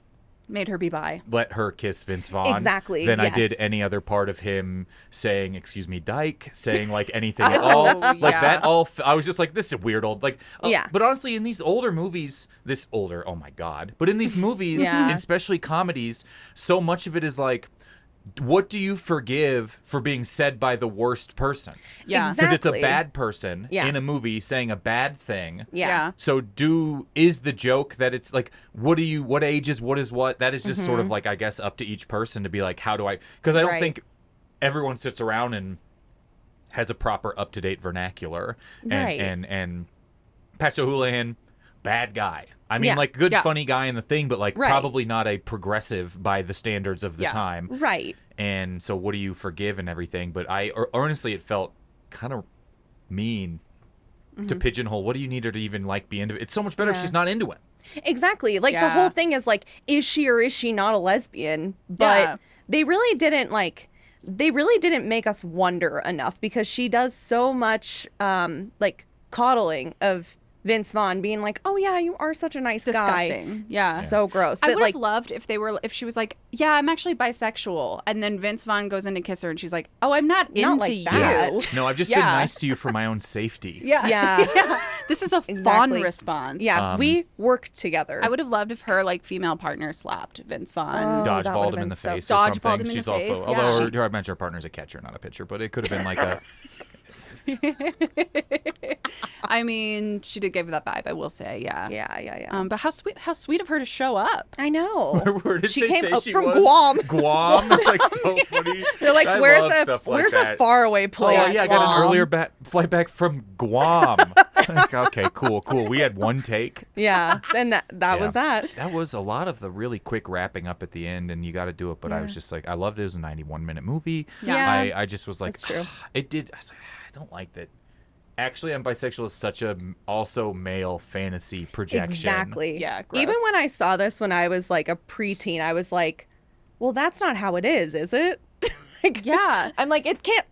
C: Made her be bi.
B: let her kiss Vince Vaughn
A: Exactly,
B: than I did
A: yes.
B: any other part of him saying, excuse me, dyke, saying like anything at
C: Oh,
B: all. Like
C: yeah.
B: that all, I was just like, this is weird old, like,
A: Yeah.
B: But honestly, in these older movies, oh my God. But in these movies,
A: Yeah.
B: especially comedies, so much of it is like, what do you forgive for being said by the worst person?
C: Yeah.
B: Because it's a
A: Exactly.
B: bad person
A: Yeah.
B: in a movie saying a bad thing.
A: Yeah.
B: So is the joke that it's like, what age is what? That is just sort of like, I guess, up to each person to be like, how do I, because I don't
A: Right.
B: think everyone sits around and has a proper up-to-date vernacular.
A: Right.
B: And Patch O'Houlihan, bad guy. I mean,
A: Yeah.
B: like, good,
C: Yeah.
B: funny guy in the thing, but like
A: Right.
B: probably not a progressive by the standards of the
C: Yeah.
B: time.
A: Right.
B: And so what do you forgive and everything? But honestly, it felt kind of mean to pigeonhole. What do you need her to even like be into it? It's so much better if
A: Yeah.
B: she's not into it.
A: Exactly. Like the
C: Yeah.
A: whole thing is like, is she or is she not a lesbian? But
C: Yeah.
A: they really didn't make us wonder enough because she does so much like coddling of Vince Vaughn being like, oh yeah, you are such a nice guy.
C: Disgusting. Yeah.
A: So gross.
C: I
A: That
C: would
A: like
C: have loved if she was like, yeah, I'm actually bisexual, and then Vince Vaughn goes in to kiss her, and she's like, oh, I'm not into
A: like
C: you.
A: that.
B: No, I've just been
C: Yeah.
B: nice to you for my own safety.
C: Yeah.
A: Yeah.
C: This is a fun
A: Exactly.
C: response.
A: yeah, we work together.
C: I would have loved if her like female partner slapped Vince Vaughn.
A: that
B: Dodgeballed
A: would've
B: him in
A: been
B: the
A: so-
B: face or
C: Dodgeballed
B: something.
C: him in
B: She's
C: the
B: also,
C: face,
B: although
C: yeah.
B: her, I mentioned her partner's a catcher, not a pitcher, but it could have been like a.
C: I mean, she did give that vibe, I will say, yeah.
A: yeah.
C: But how sweet of her to show up.
A: I know.
B: Where did
A: She
B: they
A: came
B: say
A: up
B: she
A: from
B: was?
A: Guam.
B: Guam is like so funny.
A: They're like,
B: I
A: where's
B: love stuff like
A: a
B: that.
A: faraway
B: Oh
A: place?
B: yeah, I got an
A: Guam.
B: earlier flight back from Guam. Like, okay, cool. We had one take.
A: Yeah, and that
B: Yeah.
A: was that.
B: That was a lot of the really quick wrapping up at the end, and you got to do it. But I was just like, I loved it. It was a 91-minute movie.
A: Yeah.
B: I just was like,
A: That's true.
B: It did. I was like, I don't like that. Actually, I'm bisexual is such a also male fantasy projection.
A: Exactly.
C: Yeah, gross.
A: Even when I saw this when I was like a preteen, I was like, well, that's not how it is it? Like,
C: Yeah.
A: I'm like, it can't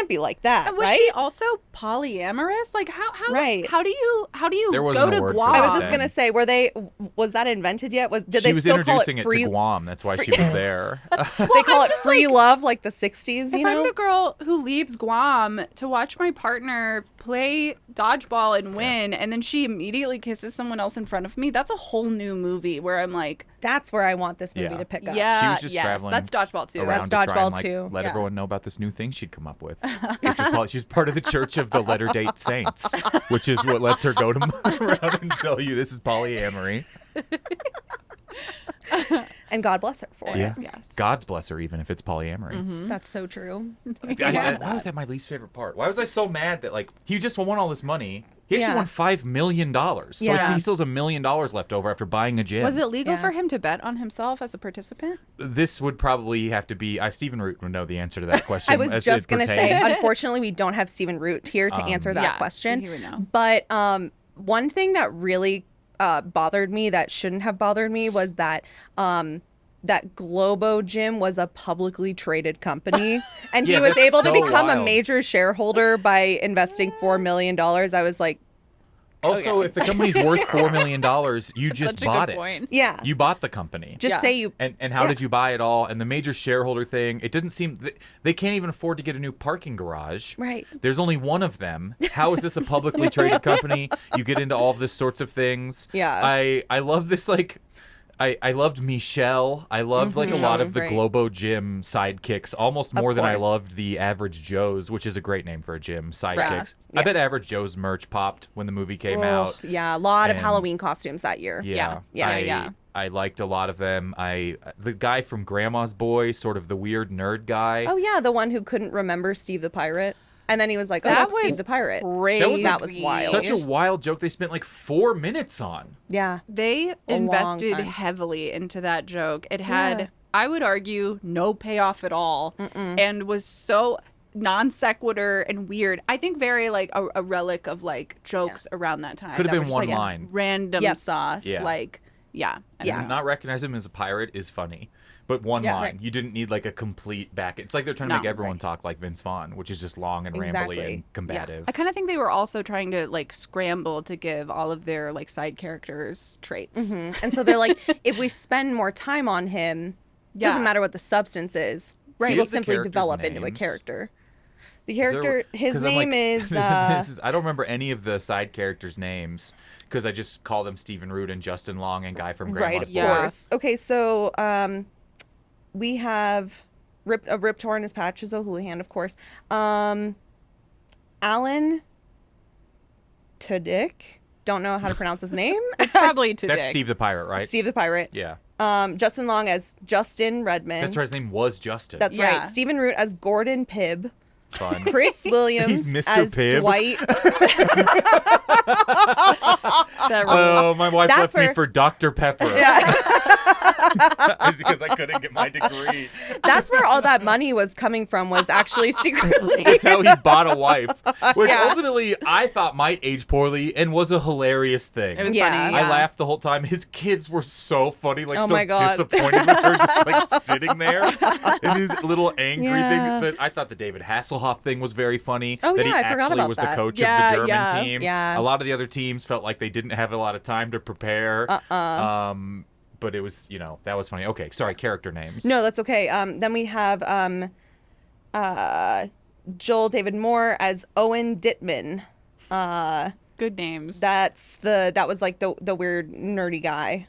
A: be like that,
C: And was
A: right?
C: she also polyamorous? Like how
A: Right.
C: how do you
B: There
C: go
B: wasn't a
C: to
B: word for
C: Guam?
B: that
A: I was just
B: then.
A: gonna say, was that invented yet? Did
B: She
A: they
B: was
A: still call
B: introducing
A: it
B: it
A: free?
B: to Guam. That's why she was there.
A: They call it free love, like the '60s.
C: If
A: You know?
C: I'm the girl who leaves Guam to watch my partner play dodgeball and win, and then she immediately kisses someone else in front of me, that's a whole new movie where I'm like,
A: That's where I want this movie
B: Yeah.
A: to pick up.
C: yeah,
B: She was just
C: yes,
B: traveling
C: that's dodgeball too.
B: around
A: That's
B: to try
A: Dodgeball
B: and, like,
A: too.
B: Let
C: Yeah.
B: everyone know about this new thing she'd come up with. She's part of the Church of the Letter Date Saints, which is what lets her go to around and tell you this is polyamory.
A: And God bless her for
B: Yeah.
A: it.
C: Yes.
B: God's bless her, even if it's polyamory.
A: That's so true.
B: Why was that my least favorite part? Why was I so mad that like he just won all this money? He actually
A: Yeah.
B: won $5 million. So
A: Yeah.
B: he still has $1 million left over after buying a gym.
C: Was it legal
A: Yeah.
C: for him to bet on himself as a participant?
B: This would probably have to be. Stephen Root would know the answer to that question.
A: I was
B: as
A: just
B: it
A: going to say,
B: pertains.
A: unfortunately, we don't have Stephen Root here to answer that
C: Yeah,
A: question.
C: he would know.
A: But one thing that really bothered me that shouldn't have bothered me was that that Globo Gym was a publicly traded company, and
B: Yeah,
A: he was
B: that's
A: able to
B: so
A: become a
B: wild.
A: major shareholder by investing $4 million. I was like,
B: Also,
C: Okay.
B: if the company's worth $4 million, you just
C: Such a
B: bought
C: good
B: it.
C: point.
A: yeah,
B: You bought the company.
A: just
C: Yeah.
A: say you.
B: And how
A: Yeah.
B: did you buy it all? And the major shareholder thing, it didn't seem they can't even afford to get a new parking garage.
A: Right.
B: There's only one of them. How is this a publicly traded company? You get into all this sorts of things.
A: Yeah.
B: I love this like I loved Michelle. I loved like a
A: Michelle
B: lot
A: was
B: of the
A: great.
B: Globo Gym sidekicks almost more than I
A: course.
B: loved the Average Joe's, which is a great name for a gym, sidekicks. I
A: Yeah.
B: bet Average Joe's merch popped when the movie came
A: Oh,
B: out.
A: yeah, a lot of
B: And-
A: Halloween costumes that year.
B: Yeah.
C: Yeah.
B: I liked a lot of them. The guy from Grandma's Boy, sort of the weird nerd guy.
A: Oh yeah, the one who couldn't remember Steve the Pirate, and then he was like, "Oh,
C: That
A: that's Steve
C: was
A: the Pirate."
C: Crazy.
A: That was wild.
B: Such a wild joke they spent like 4 minutes on.
A: Yeah,
C: They
A: long
C: invested
A: time.
C: heavily into that joke. It had,
A: Yeah.
C: I would argue, no payoff at all, and was so non sequitur and weird. I think very like a relic of like jokes around that time.
B: Could have
C: that
B: been
C: were just,
B: one
C: like,
B: line.
C: random
A: Yep.
C: sauce.
B: Yeah.
C: Like, yeah. I
A: Yeah.
C: don't know.
B: Not recognize him as a pirate is funny. But one
C: Yeah,
B: line.
C: right.
B: You didn't need like a complete back. It's like they're trying to
C: No,
B: make everyone
A: right.
B: talk like Vince Vaughn, which is just long and
A: Exactly.
B: rambly
A: Yeah.
B: and combative.
C: I kind of think they were also trying to like scramble to give all of their like side characters traits.
A: Mhm. And so they're like, if we spend more time on him, doesn't
C: Yeah.
A: matter what the substance is.
B: Right.
A: He
B: Do
A: will
B: the
A: simply
B: characters'
A: develop into a
B: names?
A: character. The
B: Is there-
A: character, his
B: 'cause I'm
A: name
B: like,
A: is.
B: this is. I don't remember any of the side characters' names because I just call them Stephen Root and Justin Long and Guy from
A: Right,
B: Grandma's
A: of
B: Boy.
C: Yeah.
A: course. Okay, so we have Rip Torn his Patches O'Houlihan, of course. Alan Tudyk. Don't know how to pronounce his name.
C: It's probably today.
B: That's Steve the Pirate, right?
A: Steve the Pirate.
B: Yeah.
A: Justin Long as Justin Redmond.
B: That's right. His name was Justin.
A: That's
C: Yeah.
A: right. Stephen Root as Gordon Pibb.
B: fun.
A: Chris Williams
B: He's Mr.
A: as
B: Pibb.
A: Dwight.
C: That
B: Oh, my wife
A: That's
B: left me
A: where-
B: for Dr. Pepper.
A: Yeah.
B: It's because I couldn't get my degree.
A: That's where all that money was coming from, was actually secretly.
B: That's how he bought a wife, which
A: Yeah.
B: ultimately I thought might age poorly and was a hilarious thing.
C: It was
A: Yeah.
C: funny.
B: I
C: Yeah.
B: laughed the whole time. His kids were so funny, like
A: Oh
B: so
A: my God.
B: disappointed with her, just like sitting there in his little angry
A: Yeah.
B: thing. That I thought the David Hasselhoff thing was very funny.
A: Oh,
B: that
A: yeah,
B: he
A: I forgot
B: actually
A: about
B: was
A: that.
B: the coach
C: Yeah,
B: of the German
C: yeah.
B: team.
A: Yeah.
B: A lot of the other teams felt like they didn't have a lot of time to prepare. But it was, that was funny. Okay, sorry, character names.
A: No, that's okay. Then we have Joel David Moore as Owen Dittman.
C: Good names.
A: That was like the weird nerdy guy.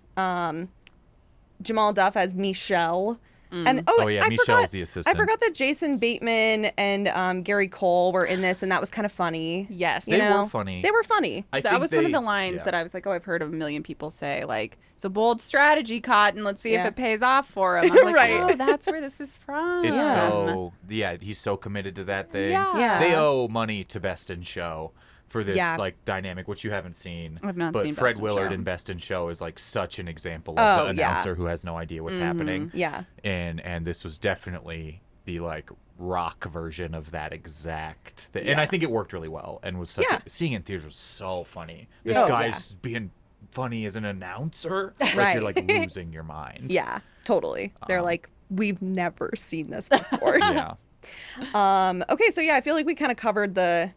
A: Jamal Duff as Michelle. And
B: Oh, yeah,
A: I
B: Michelle's
A: forgot,
B: the assistant.
A: I forgot that Jason Bateman and Gary Cole were in this, and that was kind of funny.
C: Yes.
A: You
B: They were
A: know?
B: funny.
A: They were funny.
B: I
C: That
B: think
C: was one of
B: they-
C: the lines
B: yeah.
C: that I was like, oh, I've heard of a million people say, like, it's a bold strategy, Cotton. Let's see if
A: Yeah.
C: it pays off for him. I was like,
A: Right.
C: oh, that's where this is from.
B: It's
A: Yeah.
B: he's so committed to that thing.
C: Yeah.
B: They owe money to Best in Show for this
A: Yeah.
B: like dynamic, which you haven't seen.
C: I've not
B: but
C: seen
B: Fred
C: Best in
B: Willard
C: Show.
B: in Best in Show is like such an example
A: Oh,
B: of the
A: yeah.
B: announcer who has no idea what's happening.
A: Yeah.
B: And this was definitely the like rock version of that exact thing. And I think it worked really well and was
A: Yeah.
B: seeing it in theaters was so funny. This
A: Oh,
B: guy's being funny as an announcer. Like
A: Right.
B: you're like losing your mind.
A: Yeah, totally. They're like, we've never seen this before.
B: Yeah.
A: Okay, so yeah, I feel like we kind of covered the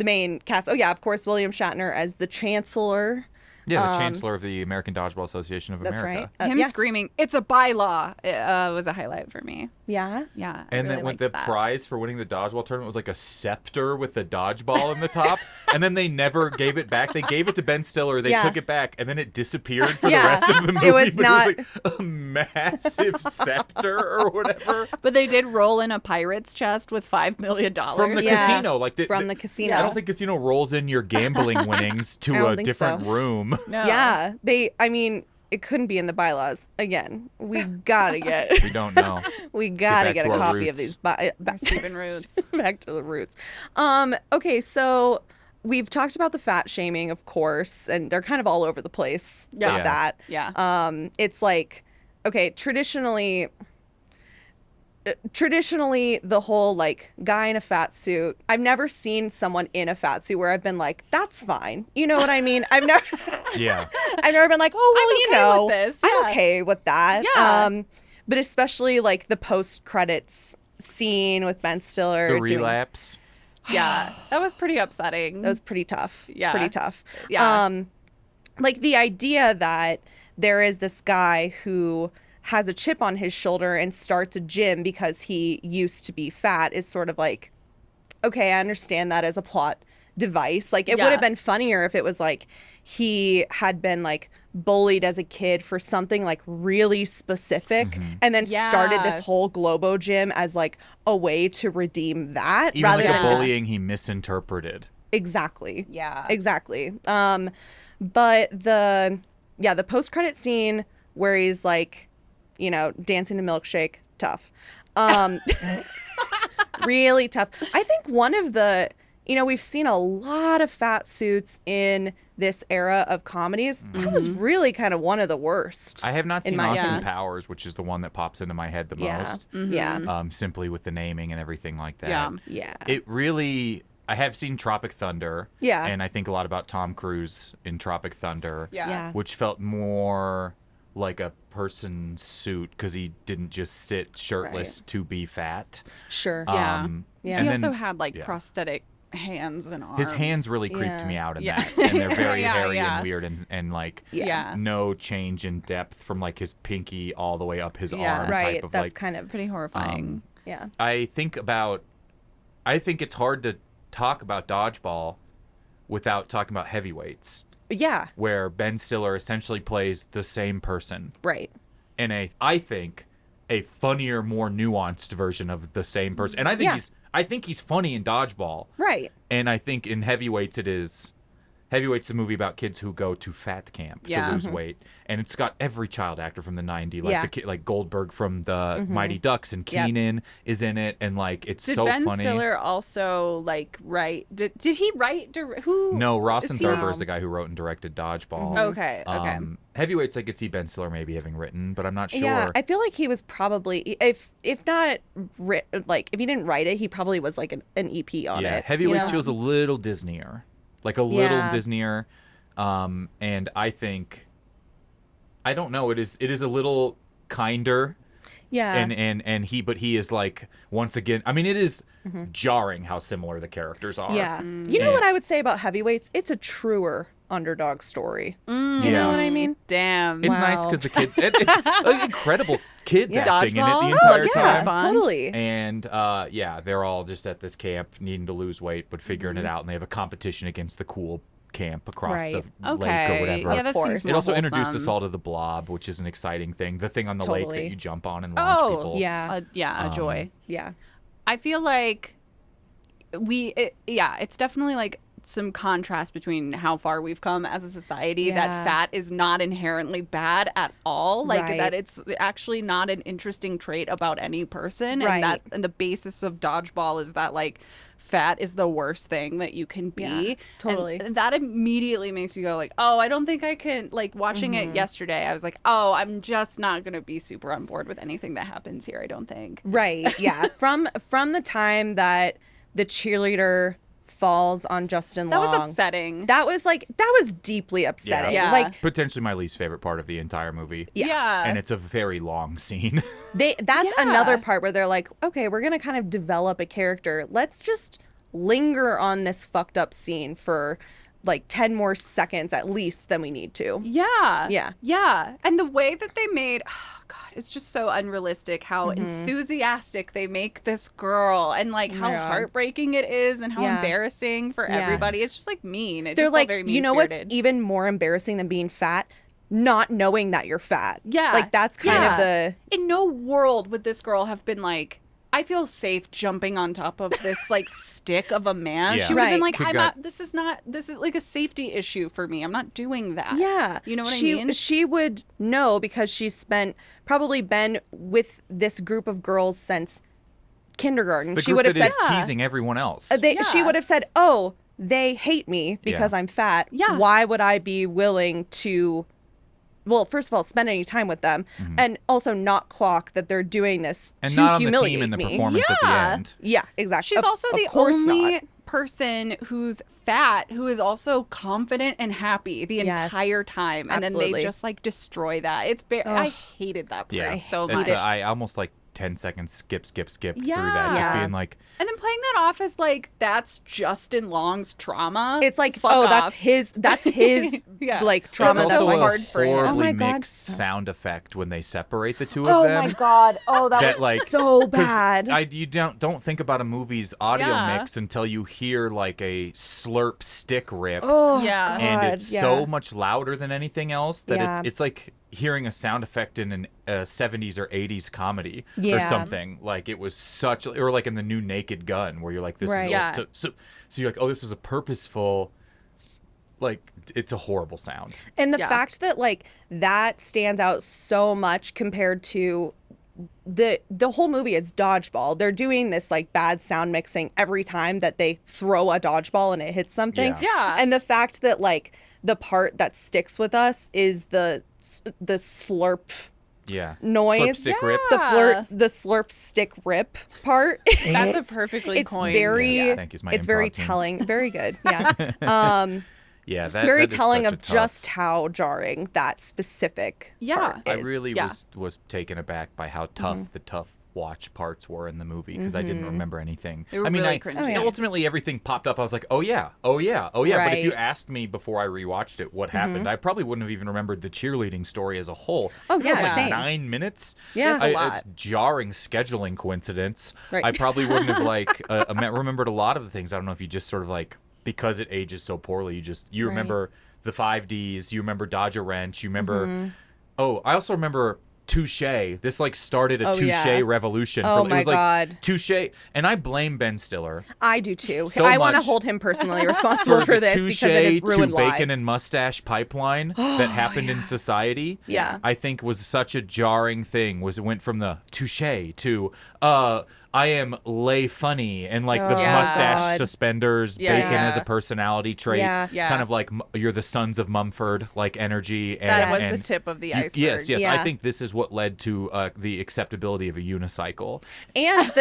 A: main cast. Oh yeah, of course, William Shatner as the Chancellor.
B: Yeah, the Chancellor of the American Dodgeball Association of
A: That's
B: America.
A: right.
C: Him
A: Yes.
C: screaming, it's a bylaw, was a highlight for me.
A: Yeah.
C: Yeah. I
B: And
C: really
B: then when
C: liked
B: the
C: that.
B: prize for winning the dodgeball tournament was like a scepter with a dodgeball in the top, and then they never gave it back. They gave it to Ben Stiller. They
A: Yeah.
B: took it back, and then it disappeared for
A: Yeah.
B: the rest of the movie.
A: It was
B: but
A: not-
B: it was like a massive scepter or whatever
C: But they did roll in a pirate's chest with $5 million.
B: from the
A: Yeah.
B: casino. Like
A: From the casino.
B: I don't think casino rolls in your gambling winnings
A: I
B: to
A: don't
B: a
A: think
B: different
A: so.
B: room.
C: No.
A: Yeah. I mean, it couldn't be in the bylaws. Again, we gotta get
B: We don't know.
A: we gotta
B: back
A: get
B: to
A: a
B: our
A: copy of
B: roots.
A: these
C: Stephen Roots.
A: back to the roots. Okay, so we've talked about the fat shaming, of course, and they're kind of all over the place with
C: Yeah.
A: that.
C: Yeah.
A: It's like, okay, traditionally the whole like guy in a fat suit, I've never seen someone in a fat suit where I've been like, that's fine, you know what I mean? I've never
B: Yeah.
A: I've never been like, oh well,
C: I'm
A: you
C: okay
A: know,
C: with this.
A: I'm
C: Yeah.
A: okay with that.
C: Yeah.
A: But especially like the post credits scene with Ben Stiller
B: The
A: doing-
B: relapse.
C: Yeah. That was pretty upsetting.
A: that was pretty tough.
C: Yeah.
A: Pretty tough.
C: Yeah.
A: Like the idea that there is this guy who has a chip on his shoulder and starts a gym because he used to be fat is sort of like, okay, I understand that as a plot device. Like it
C: Yeah.
A: would have been funnier if it was like he had been like bullied as a kid for something like really specific and then started
C: Yeah.
A: this whole Globo gym as like a way to redeem that
B: Even
A: rather
B: like
A: than
B: a
A: just
B: bullying he misinterpreted.
A: exactly.
C: Yeah.
A: Exactly. But the post-credit scene where he's like, you know, dancing to Milkshake, tough. Really tough. I think one of the, you know, we've seen a lot of fat suits in this era of comedies. That was really kind of one of the worst.
B: I have not seen
A: my
B: Austin
C: opinion.
B: Powers, which is the one that pops into my head the
A: Yeah.
B: most.
A: Yeah.
B: Simply with the naming and everything like that.
C: Yeah.
A: Yeah.
B: It really. I have seen Tropic Thunder.
A: Yeah.
B: And I think a lot about Tom Cruise in Tropic Thunder.
C: Yeah.
A: Yeah.
B: Which felt more like a person's suit because he didn't just sit shirtless to be fat.
A: Sure.
C: Yeah.
A: Yeah.
B: and
C: He also
B: then
C: had like
B: yeah.
C: prosthetic hands and arms.
B: his hands really creeped
A: Yeah.
B: me out in
C: Yeah.
B: that, and they're very
C: Yeah,
B: hairy
C: yeah.
B: and weird, and like
C: Yeah.
B: no change in depth from like his pinky all the way up his
C: Yeah.
B: arm
A: Right.
B: type of
A: That's
B: like.
A: kind of
C: Pretty horrifying.
A: yeah.
B: I think it's hard to talk about Dodgeball without talking about Heavyweights,
A: Yeah.
B: where Ben Stiller essentially plays the same person
A: Right.
B: in I think a funnier, more nuanced version of the same person. And I think he's funny in Dodgeball.
A: Right.
B: And I think in Heavyweights Heavyweights is a movie about kids who go to fat camp
C: Yeah.
B: to lose weight, and it's got every child actor from the '90s, like
A: Yeah.
B: the kid, like Goldberg from the Mighty Ducks, and
A: Yep.
B: Keenan is in it, and like it's
C: Did
B: so
C: Ben
B: funny.
C: Stiller also like write? Did he write? Who?
B: No, Rawson
C: is he-
B: Thurber is the guy who wrote and directed Dodgeball.
C: Okay. Okay.
B: Heavyweights, I could see Ben Stiller maybe having written, but I'm not sure.
A: Yeah, I feel like he was probably if not like if he didn't write it, he probably was like an EP on
B: Yeah,
A: it.
B: Heavyweights
A: you know?
B: feels a little Disneyer, like a little
A: Yeah.
B: Disneyer, and I think, I don't know, it is a little kinder,
A: Yeah.
B: and he is like, once again, I mean, it is jarring how similar the characters are.
A: Yeah. You know
B: And-
A: what I would say about Heavyweights? It's a truer underdog story. You
B: Yeah.
A: know what I mean?
C: Damn.
B: It's nice
A: Wow.
B: because the kid, it's like, incredible kids
A: Yeah.
B: acting in it
C: Dodgeball?
B: the entire
C: Yeah.
B: time.
C: Fun.
A: Totally.
B: And they're all just at this camp needing to lose weight, but figuring it out, and they have a competition against the cool camp across
A: Right.
B: the lake or
C: Okay.
B: whatever.
C: Yeah, that
A: course.
C: seems
B: It
C: more
B: also introduced
C: wholesome.
B: us all to the Blob, which is an exciting thing. The thing on the lake
A: Totally.
B: that you jump on and launch
C: Oh,
B: people.
A: Yeah.
C: A joy.
A: Yeah.
C: I feel like it's definitely like some contrast between how far we've come as a society.
A: Yeah.
C: That fat is not inherently bad at all. Like
A: Right.
C: that it's actually not an interesting trait about any person.
A: Right.
C: And the basis of Dodgeball is that like fat is the worst thing that you can be.
A: Yeah, totally.
C: And that immediately makes you go like, oh, I don't think I can, like watching it yesterday, I was like, oh, I'm just not going to be super on board with anything that happens here, I don't think.
A: Right. Yeah. From the time that the cheerleader falls on Justin
C: That
A: Long.
C: was upsetting.
A: That was deeply upsetting.
C: Yeah.
A: Like
B: Potentially my least favorite part of the entire movie.
C: Yeah.
B: And it's a very long scene.
A: that's
C: Yeah.
A: another part where they're like, okay, we're going to kind of develop a character. Let's just linger on this fucked up scene for like 10 more seconds at least than we need to.
C: Yeah.
A: Yeah.
C: Yeah. And the way that they made, oh God, it's just so unrealistic how
A: Mm-hmm.
C: enthusiastic they make this girl and like how
A: Yeah.
C: heartbreaking it is and how
A: Yeah.
C: embarrassing for
A: Yeah.
C: everybody. It's just like mean. It
A: They're
C: just felt
A: like,
C: very
A: you know what's
C: mean-spirited.
A: even more embarrassing than being fat? Not knowing that you're fat.
C: Yeah.
A: Like that's kind
C: Yeah.
A: of the
C: In no world would this girl have been like, I feel safe jumping on top of this like stick of a man.
B: Yeah.
C: She would have been
A: Right.
C: like, this is like a safety issue for me. I'm not doing that.
A: Yeah.
C: You know what I mean?
A: She would know because she's probably been with this group of girls since kindergarten.
B: The
A: She
B: group
A: would have
B: that
A: said,
B: is teasing everyone else.
A: she
C: Yeah.
A: would have said, oh, they hate me because
B: Yeah.
A: I'm fat.
C: Yeah.
A: Why would I be willing to, well, first of all, spend any time with them and also not clock that they're doing this
B: and
A: to
B: not on the
A: humiliate
B: team in the
A: me.
B: performance at the
C: Yeah.
B: end.
A: Yeah, exactly.
C: She's also
A: Of
C: the
A: course
C: only
A: not.
C: person who's fat who is also confident and happy the
A: Yes.
C: entire time, and then
A: Absolutely.
C: they just like destroy that. It's very. I hated that part
B: Yeah.
C: so
B: It's,
C: much.
B: I almost like 10 seconds skip through that. Just
A: Yeah.
B: being like,
C: And then playing that off as like that's Justin Long's trauma.
A: It's like,
C: Fuck
A: oh,
C: off.
A: that's his
C: Yeah.
A: like
B: it's
A: trauma.
C: It's
A: That's
B: also
A: like,
B: a
C: hard for him.
B: horribly
A: Oh my God.
B: mixed sound effect when they separate the two of
A: oh
B: them.
A: my God. Oh, that,
B: That,
A: was
B: like,
A: so
B: 'Cause
A: bad.
B: you don't think about a movie's audio
C: Yeah.
B: mix until you hear like a slurp stick rip,
A: Oh,
C: Yeah.
A: God.
B: and it's
A: yeah.
B: so much louder than anything else that
A: Yeah.
B: it's like hearing a sound effect in a 70s or 80s comedy or
A: Yeah.
B: something. Like it was such, or like in the new Naked Gun where you're like, this
A: Right.
B: is
C: Yeah.
B: so you're like, oh, this is a purposeful. Like it's a horrible sound.
A: And the
C: Yeah.
A: fact that like that stands out so much compared to the whole movie is Dodgeball. They're doing this like bad sound mixing every time that they throw a dodgeball and it hits something.
B: Yeah.
C: Yeah.
A: And the fact that like the part that sticks with us is the slurp
B: Yeah.
A: noise.
B: Slurp stick rip.
A: The slurp stick rip part.
C: That's a perfectly
A: it's
C: coined.
A: very
B: Yeah, thank you. It's my
A: very
B: improv team.
A: telling. Very good. Yeah.
B: Yeah, that
A: Very
B: that is
A: telling
B: such
A: of
B: a tough-
A: just how jarring that specific
C: Yeah.
A: part
B: I
A: is.
B: really
C: Yeah.
B: was taken aback by how tough the tough watch parts were in the movie because I didn't remember anything.
C: They were
B: I mean,
C: really cringy.
A: Oh, yeah.
B: ultimately everything popped up. I was like, oh yeah, oh yeah, oh yeah. But if you
A: Right.
B: asked me before I rewatched it what happened, I probably wouldn't have even remembered the chearleading story as a whole.
A: Oh,
B: Even though
A: yeah,
B: it's like
A: same.
B: 9 minutes.
A: Yeah.
C: That's a
B: It's
C: lot.
B: jarring scheduling coincidence.
A: Right.
B: I probably wouldn't have like remembered a lot of the things. I don't know if you just sort of like, because it ages so poorly, you
A: Right.
B: remember the 5Ds, you remember Dodge a Wrench, you remember. Oh, I also remember Touche. This like started a
A: Oh,
B: Touche
A: yeah.
B: revolution.
A: Oh,
B: it
A: my
B: was like
A: God.
B: Touche, and I blame Ben Stiller
A: I do too.
B: So
A: I want to
B: much
A: hold him personally responsible for
B: the
A: this
B: touche
A: because it has ruined
B: to bacon
A: lives.
B: and mustache pipeline that happened in society.
C: Yeah.
B: I think was such a jarring thing. Was it went from the touche to I am lay funny and like the
C: Yeah.
B: mustache
A: God.
B: suspenders,
C: Yeah.
B: bacon
C: Yeah.
B: as a personality trait,
A: Yeah.
C: Yeah.
B: kind of like you're the Sons of Mumford like energy. And,
C: That was
B: and
C: the tip of the
B: you-
C: iceberg.
B: Yes, yes. I
A: Yeah.
B: think this is what led to the acceptability of a unicycle.
A: And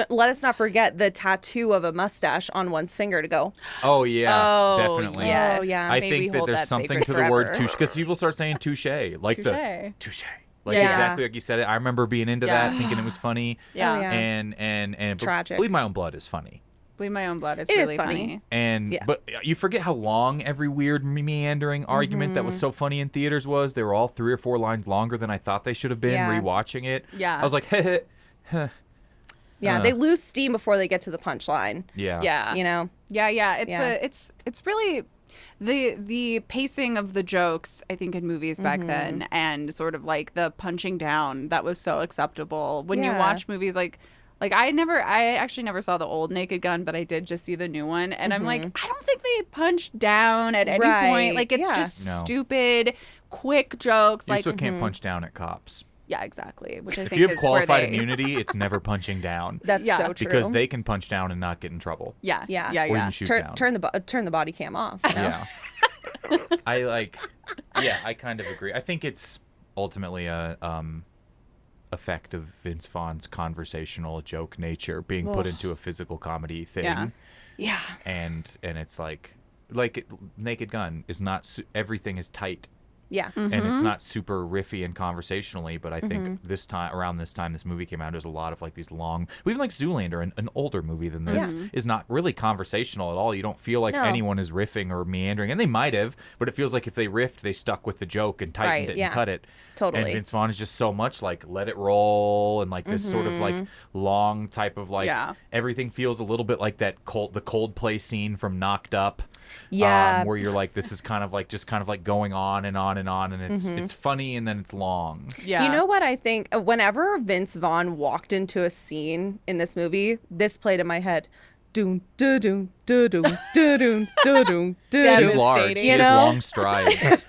A: let us not forget the tattoo of a mustache on one's finger to go.
B: Oh yeah,
C: Oh,
B: definitely.
C: yes.
A: Oh, yeah.
B: I
C: May we
B: think that
C: hold
B: there's
C: that
B: something
C: sacred
B: to the word
C: forever.
B: touche because people start saying touche, like the
C: Touche.
B: touche, like
C: Yeah.
B: exactly like you said it. I remember being into
C: Yeah.
B: that, thinking it was funny.
C: Yeah.
A: Oh, yeah.
B: And but
A: Tragic.
B: Bleed My Own Blood is funny.
C: Bleed My Own Blood is
A: It is
C: really
A: funny.
C: funny.
B: And
A: Yeah.
B: but you forget how long every weird meandering argument that was so funny in theaters was. They were all 3 or 4 lines longer than I thought they should have been.
A: Yeah.
B: Rewatching it,
C: Yeah.
B: I was like, heh,
A: Yeah,
B: Uh.
A: they lose steam before they get to the punchline.
B: yeah,
C: Yeah.
A: You know?
C: Yeah, yeah.
A: Yeah.
C: It's really the pacing of the jokes, I think, in movies back then, and sort of like the punching down that was so acceptable. When you
A: Yeah.
C: watch movies like I actually never saw the old Naked Gun, but I did just see the new one, and I'm like, I don't think they punched down at any
A: Right.
C: point. Like it's
A: Yeah.
C: just
B: No.
C: stupid, quick jokes.
B: You
C: Like
B: still can't punch down at cops.
C: yeah, exactly. Which I
B: If
C: think
B: you have
C: is where
B: qualified
C: they,
B: immunity, it's never punching down.
A: That's
C: Yeah.
A: so true.
B: Because they can punch down and not get in trouble.
C: Yeah,
A: Yeah.
C: yeah,
B: Or you
C: yeah.
B: can shoot down.
A: turn the body cam off. You know?
B: Yeah. I like I kind of agree. I think it's ultimately a effect of Vince Vaughn's conversational joke nature being put into a physical comedy thing.
C: Yeah.
A: Yeah.
B: And it's like Naked Gun is not everything is tight.
A: Yeah.
B: And it's not super riffy and conversationally, but I think around this time this movie came out, there's a lot of like these long, even like Zoolander, an older movie than this, is not really conversational at all. You don't feel like
A: No.
B: anyone is riffing or meandering, and they might have, but it feels like if they riffed, they stuck with the joke and tightened
C: Right,
B: it
A: yeah.
B: and cut it.
A: Totally.
B: And Vince Vaughn is just so much like let it roll and like this sort of like long type of like
C: Yeah.
B: everything feels a little bit like the Coldplay scene from Knocked Up.
A: Yeah.
B: where you're like, this is kind of like just kind of like going on and on and on, and it's funny and then it's long.
C: Yeah.
A: You know what I think? Whenever Vince Vaughn walked into a scene in this movie, this played in my head. Doom, da doom, da doom, da doom, da doom, da
B: He's
A: doom.
B: large.
C: Devastating.
B: He has long strides.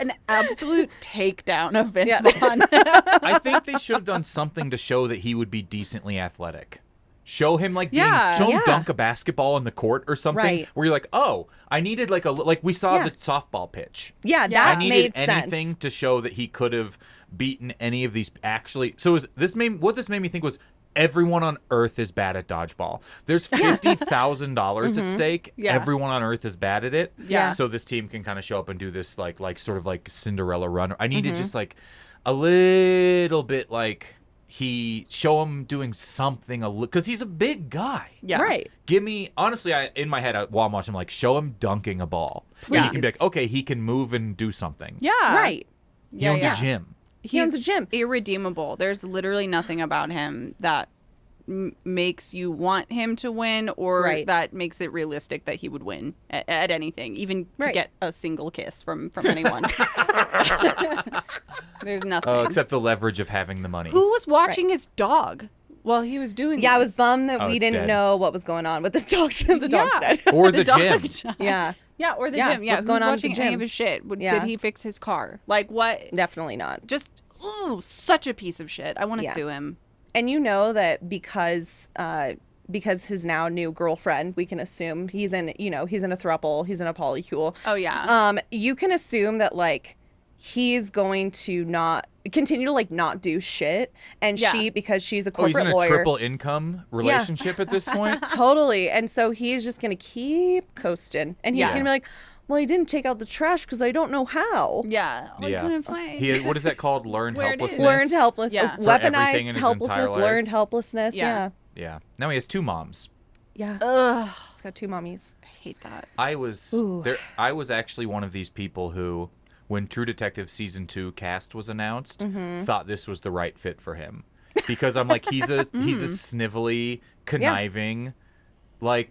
C: An absolute takedown of Vince
A: Yeah.
C: Vaughn.
B: I think they should have done something to show that he would be decently athletic. Show him like being,
C: Yeah.
B: show him
A: Yeah.
B: dunk a basketball in the court or something,
A: Right.
B: where you're like, oh, I needed like like we saw
A: Yeah.
B: the softball pitch.
A: Yeah,
C: Yeah.
A: that
B: I needed
A: made
B: anything
A: sense.
B: to show that he could have beaten any of these. Actually, so what this made me think was everyone on Earth is bad at dodgeball. There's $50,000 at stake.
C: Yeah.
B: Everyone on Earth is bad at it.
C: Yeah.
B: So this team can kind of show up and do this like sort of like Cinderella run. I needed just like a little bit like he show him doing something because he's a big guy.
C: Yeah.
A: Right.
B: Give me honestly, in my head while I'm watching, like show him dunking a ball. And you can be like,
A: Please.
B: okay, he can move and do something.
C: Yeah.
A: Right.
B: He owns a gym.
A: He owns a gym.
C: Irredeemable. There's literally nothing about him that makes you want him to win or
A: Right.
C: that makes it realistic that he would win at anything, even to
A: Right.
C: get a single kiss from anyone. There's nothing.
B: Oh, except the leverage of having the money.
C: Who was watching his dog while he was doing
A: Yeah, I was
C: this?
A: bummed that
B: Oh,
A: we
B: it's
A: didn't
B: dead.
A: know what was going on with the dogs. The dog's
C: Yeah.
A: dead.
B: Or the
C: dog
B: gym.
C: died.
A: Yeah,
C: Yeah, or the
A: Yeah,
C: gym. Yeah,
A: what's going
C: who's
A: on at the
C: watching any
A: gym?
C: of his shit?
A: Yeah.
C: Did he fix his car? Like what?
A: definitely not.
C: Just such a piece of shit. I want to
A: Yeah.
C: sue him.
A: And you know that because his now new girlfriend, we can assume he's in a throuple, he's in a polycule.
C: Oh yeah.
A: You can assume that like he's going to not continue to like not do shit, and
C: Yeah.
A: she, because she's a
B: Oh, he's
A: corporate
B: in a
A: lawyer.
B: triple income relationship at this point.
A: Totally. And so he's just going to keep coasting. And he's
C: Yeah.
A: going to be like, well, he didn't take out the trash because I don't know how.
C: yeah. I
B: Yeah.
C: couldn't find.
B: He what is that called? Learned
C: Where it is.
B: helplessness.
A: Learned helplessness.
C: Yeah.
B: For everything in
A: Weaponized
B: his
A: helplessness.
B: entire life.
A: Learned helplessness.
C: Yeah.
A: Yeah.
B: Yeah. Now he has two moms.
A: Yeah.
C: Ugh.
A: He's got two mommies.
C: I hate that.
B: I was
A: Ooh.
B: there. I was actually one of these people who, when True Detective season 2 cast was announced, thought this was the right fit for him, because I'm like, he's a snivelly, conniving, like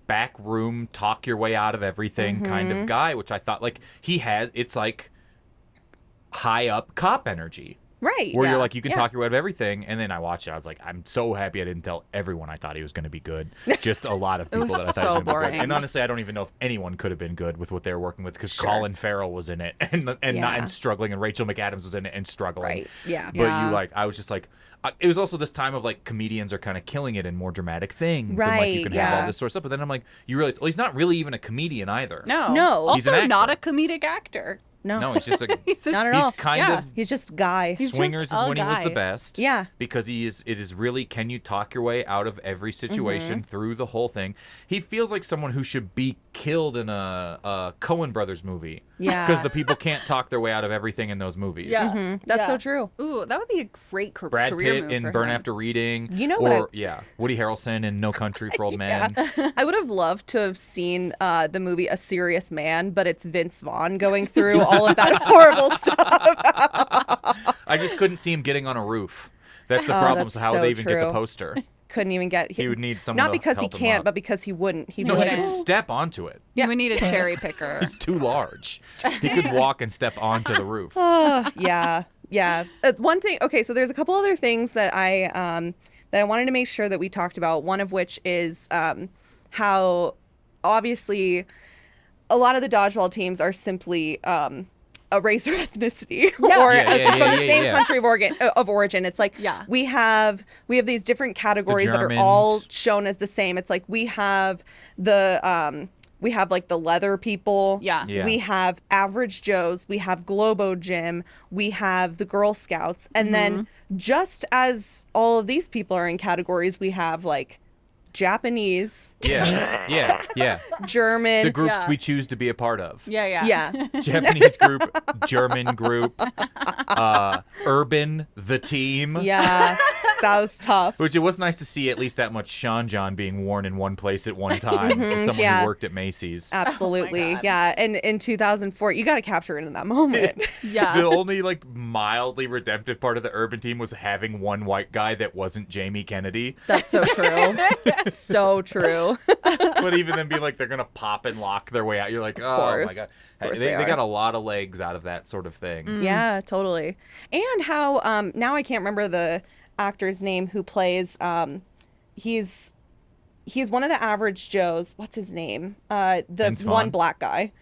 B: back room, talk your way out of everything kind of guy, which I thought like he has. It's like high up cop energy.
A: Right.
B: Where
C: Yeah.
B: you're like, you can
A: Yeah.
B: talk your way out of everything. And then I watched it. I was like, I'm so happy I didn't tell everyone I thought he was going to be good. Just a lot of people
C: was
B: that I thought
C: so
B: he was going to be
C: boring.
B: good. And honestly, I don't even know if anyone could have been good with what they were working with, because
A: Sure.
B: Colin Farrell was in it and
A: Yeah.
B: and struggling, and Rachel McAdams was in it and struggling.
A: Right. Yeah.
B: But
C: Yeah.
B: you like, I was just like, it was also this time of like comedians are kind of killing it in more dramatic things. And like you
A: Right,
B: can have
A: yeah.
B: all this sort of stuff. But then I'm like, you realize, well, he's not really even a comedian either.
C: No.
A: No.
B: He's an
C: Also, not a
B: actor.
C: comedic actor.
B: No, he's just a,
C: He's
A: Not at all.
B: he's kind
C: Yeah.
B: of
A: He's just Guy.
C: He's
B: Swingers
C: just
B: is
C: a
B: when he was the
C: guy.
B: best.
A: Yeah.
B: Because it is really, can you talk your way out of every situation
A: Mm-hmm.
B: through the whole thing? He feels like someone who should be killed in a Coen Brothers movie.
A: Yeah.
B: Because the people can't talk their way out of everything in those movies.
C: Yeah.
A: That's
C: Yeah.
A: so true.
C: Ooh, that would be a great
B: Brad
C: career
B: Pitt
C: move
B: in
C: for
B: Burn
C: him.
B: After Reading.
A: You know
B: or,
A: what
B: Woody Harrelson in No Country for Old Men.
A: I would have loved to have seen the movie A Serious Man, but it's Vince Vaughn going through all of that horrible stuff.
B: I just couldn't see him getting on a roof. That's the
A: Oh,
B: problem.
A: that's
B: So how
A: so
B: would they even get the
A: true.
B: poster?
A: Couldn't even get.
B: He would need someone
A: Not
B: to
A: because he
B: help him
A: can't,
B: up.
A: but because he wouldn't. He
B: No, he
A: wouldn't.
B: could step onto it.
C: You would need a cherry picker.
B: He's too large. He could walk and step onto the roof.
A: Yeah. One thing. Okay, so there's a couple other things that I wanted to make sure that we talked about. One of which is how obviously a lot of the dodgeball teams are simply a race or ethnicity, or from the same country of origin. It's like
C: Yeah.
A: we have these different categories that are all
B: Germans.
A: shown as the same. It's like we have like the leather people.
C: Yeah.
B: Yeah.
A: We have average Joes. We have Globo Gym. We have the Girl Scouts. And then just as all of these people are in categories, we have like Japanese,
B: Yeah.
A: German.
B: The groups
C: Yeah.
B: we choose to be a part of.
C: Yeah.
A: Yeah.
B: Japanese group, German group, urban, the team.
A: Yeah. That was tough.
B: Which it was nice to see at least that much Sean John being worn in one place at one time. As someone
A: yeah.
B: who worked at Macy's.
A: Absolutely.
C: God.
A: Yeah. And in 2004, you got to capture it in that moment.
C: Yeah.
B: The only like mildly redemptive part of the Urban team was having one white guy that wasn't Jamie Kennedy.
A: That's so true. So true.
B: But even then being like they're gonna pop and lock their way out, you're like, oh
A: course.
B: my god.
A: Of course
B: They
A: they
B: got
A: are.
B: a lot of legs out of that sort of thing.
A: Yeah, totally. And how now I can't remember the actor's name who plays he's one of the average Joes. What's his name? The
B: Vince
A: one
B: Vaughn?
A: black guy.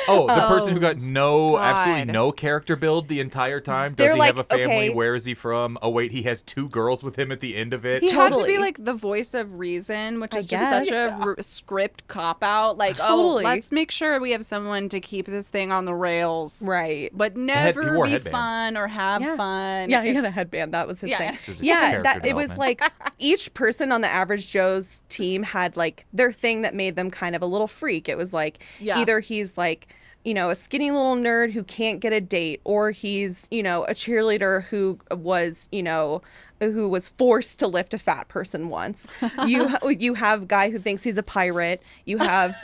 B: Oh, the person who got
C: God.
B: absolutely no character build the entire time. Does
A: They're
B: he
A: like,
B: have a family?
A: okay.
B: Where is he from? Oh wait, he has 2 girls with him at the end of it.
C: He had to
A: Totally.
C: be like the voice of reason, which is just
A: guess.
C: such a script cop out. Like,
A: Totally.
C: oh, let's make sure we have someone to keep this thing on the rails,
A: Right.
C: but
B: he
C: never
B: wore a
C: be
B: headband.
C: fun or have
A: Yeah.
C: fun.
A: Yeah, he had a headband. That was his
C: Yeah.
A: thing.
B: Which is
A: Yeah,
B: character
A: that it was
B: development.
A: like each person on the average Joe's team had like their thing that made them kind of a little freak. It was like
C: Yeah.
A: either he's like, you know, a skinny little nerd who can't get a date, or he's, you know, a cheerleader who was, you know, who was forced to lift a fat person once. You have a guy who thinks he's a pirate. You have,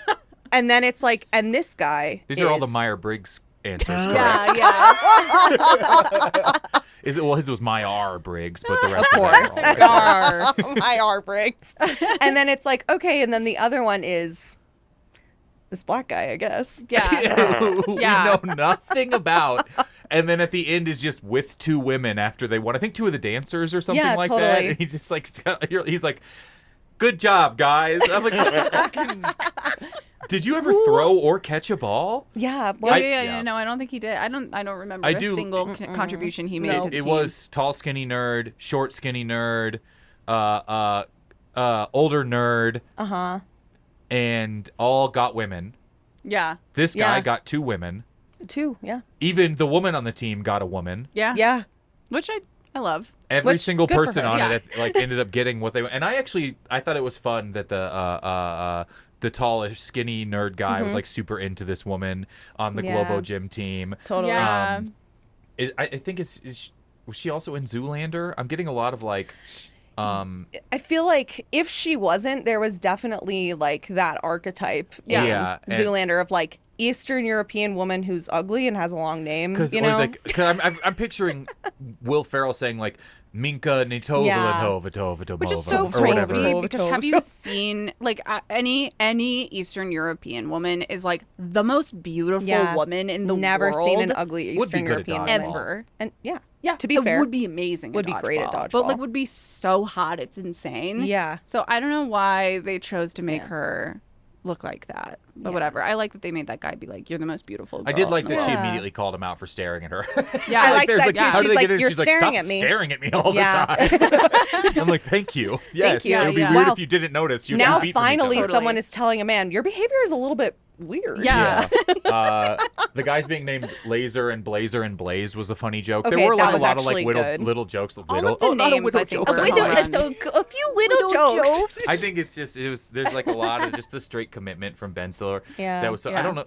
A: and then it's like, and this guy.
B: These are all the
A: is-
B: Meyer-Briggs answers, correct?
C: Yeah, yeah.
B: Is it? Well, his was Meyer-Briggs, but the rest
A: Of
B: of
A: course.
B: them are all right.
A: My R breaks. And then it's like, okay, and then the other one is this black guy, I guess.
C: Yeah.
B: Who
C: Yeah.
B: we know nothing about. And then at the end is just with 2 women after they won. I think 2 of the dancers or something
A: Yeah,
B: like that.
A: totally.
B: And he just like he's like, "Good job, guys." I'm like, fucking, did you ever throw or catch a ball?
A: Yeah.
C: Yeah,
A: Well,
C: yeah. No, I don't think he did. I don't remember
B: I
C: a
B: do-
C: single contribution he made
A: No.
C: to the
B: It
C: team.
B: was tall, skinny nerd, short, skinny nerd, older nerd,
A: uh-huh.
B: and all got women.
C: Yeah.
B: This guy
A: Yeah.
B: got 2 women.
A: 2, yeah.
B: Even the woman on the team got a woman.
C: Yeah.
A: Yeah.
C: Which I love.
B: Every
A: Which-
B: single
A: good for
B: person
A: her,
B: on
C: yeah.
B: it like ended up getting what they and I thought it was fun that the tallish skinny nerd guy was like super into this woman on the
A: Mm-hmm. Yeah.
B: Globo Gym team.
A: Totally.
C: Yeah.
B: I think was she also in Zoolander? I'm getting a lot of like
A: I feel like if she wasn't, there was definitely like that archetype
C: Yeah.
A: in
B: Yeah, and-
A: Zoolander of like Eastern European woman who's ugly and has a long name.
B: because
A: You know?
B: I'm picturing Will Ferrell saying like Minka Nitova
A: Yeah.
B: Tova
C: Which is so
B: or
C: crazy
B: whatever.
C: because have you seen like any Eastern European woman is like the most beautiful
A: Yeah.
C: woman in the
A: Never
C: world
A: seen an ugly
B: Would be
A: Eastern
B: good at
A: European
B: dodgeball.
A: woman.
C: ever.
A: And yeah.
C: Yeah,
A: To be
C: it
A: fair,
C: would be amazing.
A: would be great at
C: but
A: dodgeball.
C: like would be so hot. It's insane.
A: Yeah.
C: So I don't know why they chose to make her look like that, but whatever. I like that they made that guy be like, "You're the most beautiful." Girl
B: I did like
C: in the
B: that she
C: world."
A: Yeah.
B: immediately called him out for staring at her.
C: Yeah,
A: I
C: like,
A: liked
B: there's
A: that too.
B: how do
A: She's
B: they
A: like,
B: get in?
A: "You're
B: She's like,
A: staring
B: "Stop
A: at me."
B: staring at me all
A: Yeah.
B: the time." I'm like, thank you. Yes,
A: you.
B: it would be
C: Yeah.
B: weird
A: Wow.
B: if you didn't notice. You
A: Now
B: compete from each
A: finally
B: other.
C: Totally.
A: someone is telling a man, your behavior is a little bit weird.
C: Yeah.
B: The guys being named Laser and Blazer and Blaze was a funny joke.
A: Okay,
B: there were
A: that
B: like a
A: was
B: lot of like
A: actually good.
B: little jokes.
C: All of the
B: not a
C: names,
B: widow
C: I think,
B: joke.
C: were
B: sorry.
C: home runs.
A: a few widow jokes.
B: I think it's just there's like a lot of just the straight commitment from Ben Stiller.
A: Yeah.
B: That was so, I
C: Yeah.
B: don't know.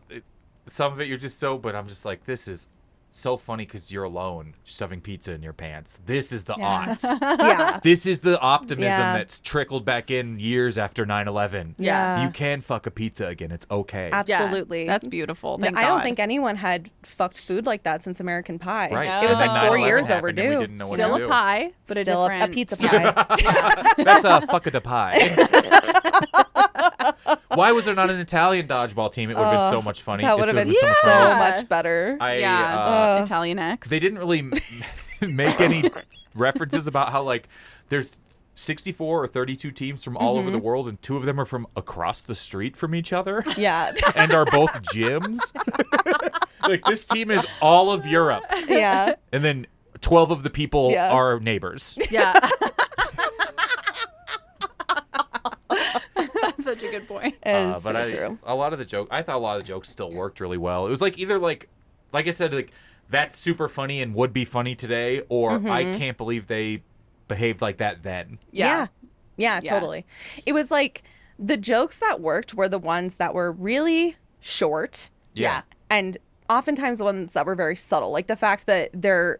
B: Some of it you're just so, but I'm just like, this is so funny because you're alone shoving pizza in your pants. This is the
A: Yeah.
B: odds.
A: Yeah.
B: This is the optimism
A: Yeah.
B: that's trickled back in years after 9/11.
A: Yeah.
B: You can fuck a pizza again. It's okay.
C: Yeah,
A: Absolutely.
C: that's beautiful.
A: No,
C: Thank
A: I don't
C: God.
A: think anyone had fucked food like that since American Pie.
B: Right.
A: It was
C: No.
A: like 4
B: 9/11
A: years
B: happened and we
A: overdue.
B: didn't know what
C: Still
B: to
C: a
B: do.
C: pie, but
A: Still
C: a
A: a
C: different
A: pizza
C: Yeah.
A: pie.
B: That's a fuck a pie. Why was there not an Italian dodgeball team? It would have been so much funny.
A: That would have
B: It
A: been
B: so much
A: so
B: fun.
C: Yeah.
A: much better.
C: Yeah. Italian X.
B: They didn't really make any references about how like there's 64 or 32 teams from all over the world and 2 of them are from across the street from each other
A: Yeah.
B: and are both gyms. Like this team is all of Europe
A: Yeah.
B: and then 12 of the people
A: Yeah.
B: are neighbors.
C: Yeah. That's such a good point.
A: It is
B: But
A: so true.
B: a lot of the I thought a lot of the jokes still worked really well. It was like either like I said, like that's super funny and would be funny today, or I can't believe they behaved like that then.
A: Yeah.
C: Yeah.
A: Totally. It was like the jokes that worked were the ones that were really short
C: Yeah.
A: and oftentimes the ones that were very subtle. Like the fact that their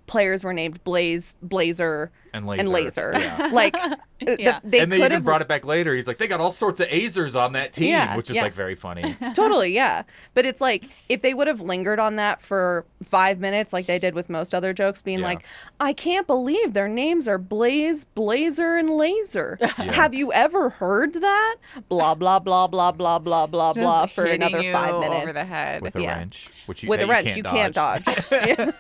A: players were named Blaze, Blazer,
B: And laser.
A: and laser.
B: Yeah.
A: Like,
C: Yeah.
A: they
B: and they
A: could
B: even
A: have
B: brought it back later. He's like, they got all sorts of Ayers on that team,
A: Yeah,
B: which is
A: yeah.
B: like very funny.
A: totally, yeah. But it's like if they would have lingered on that for 5 minutes, like they did with most other jokes, being
B: Yeah.
A: like, I can't believe their names are Blaze, Blazer, and Laser. Have you ever heard that? Blah blah blah blah blah blah blah
C: Just
A: blah for
C: hitting
A: another
C: you
A: 5 minutes
C: over the head.
B: With a
A: Yeah.
B: wrench, which
A: with a
B: that
A: wrench. You can't dodge. Yeah.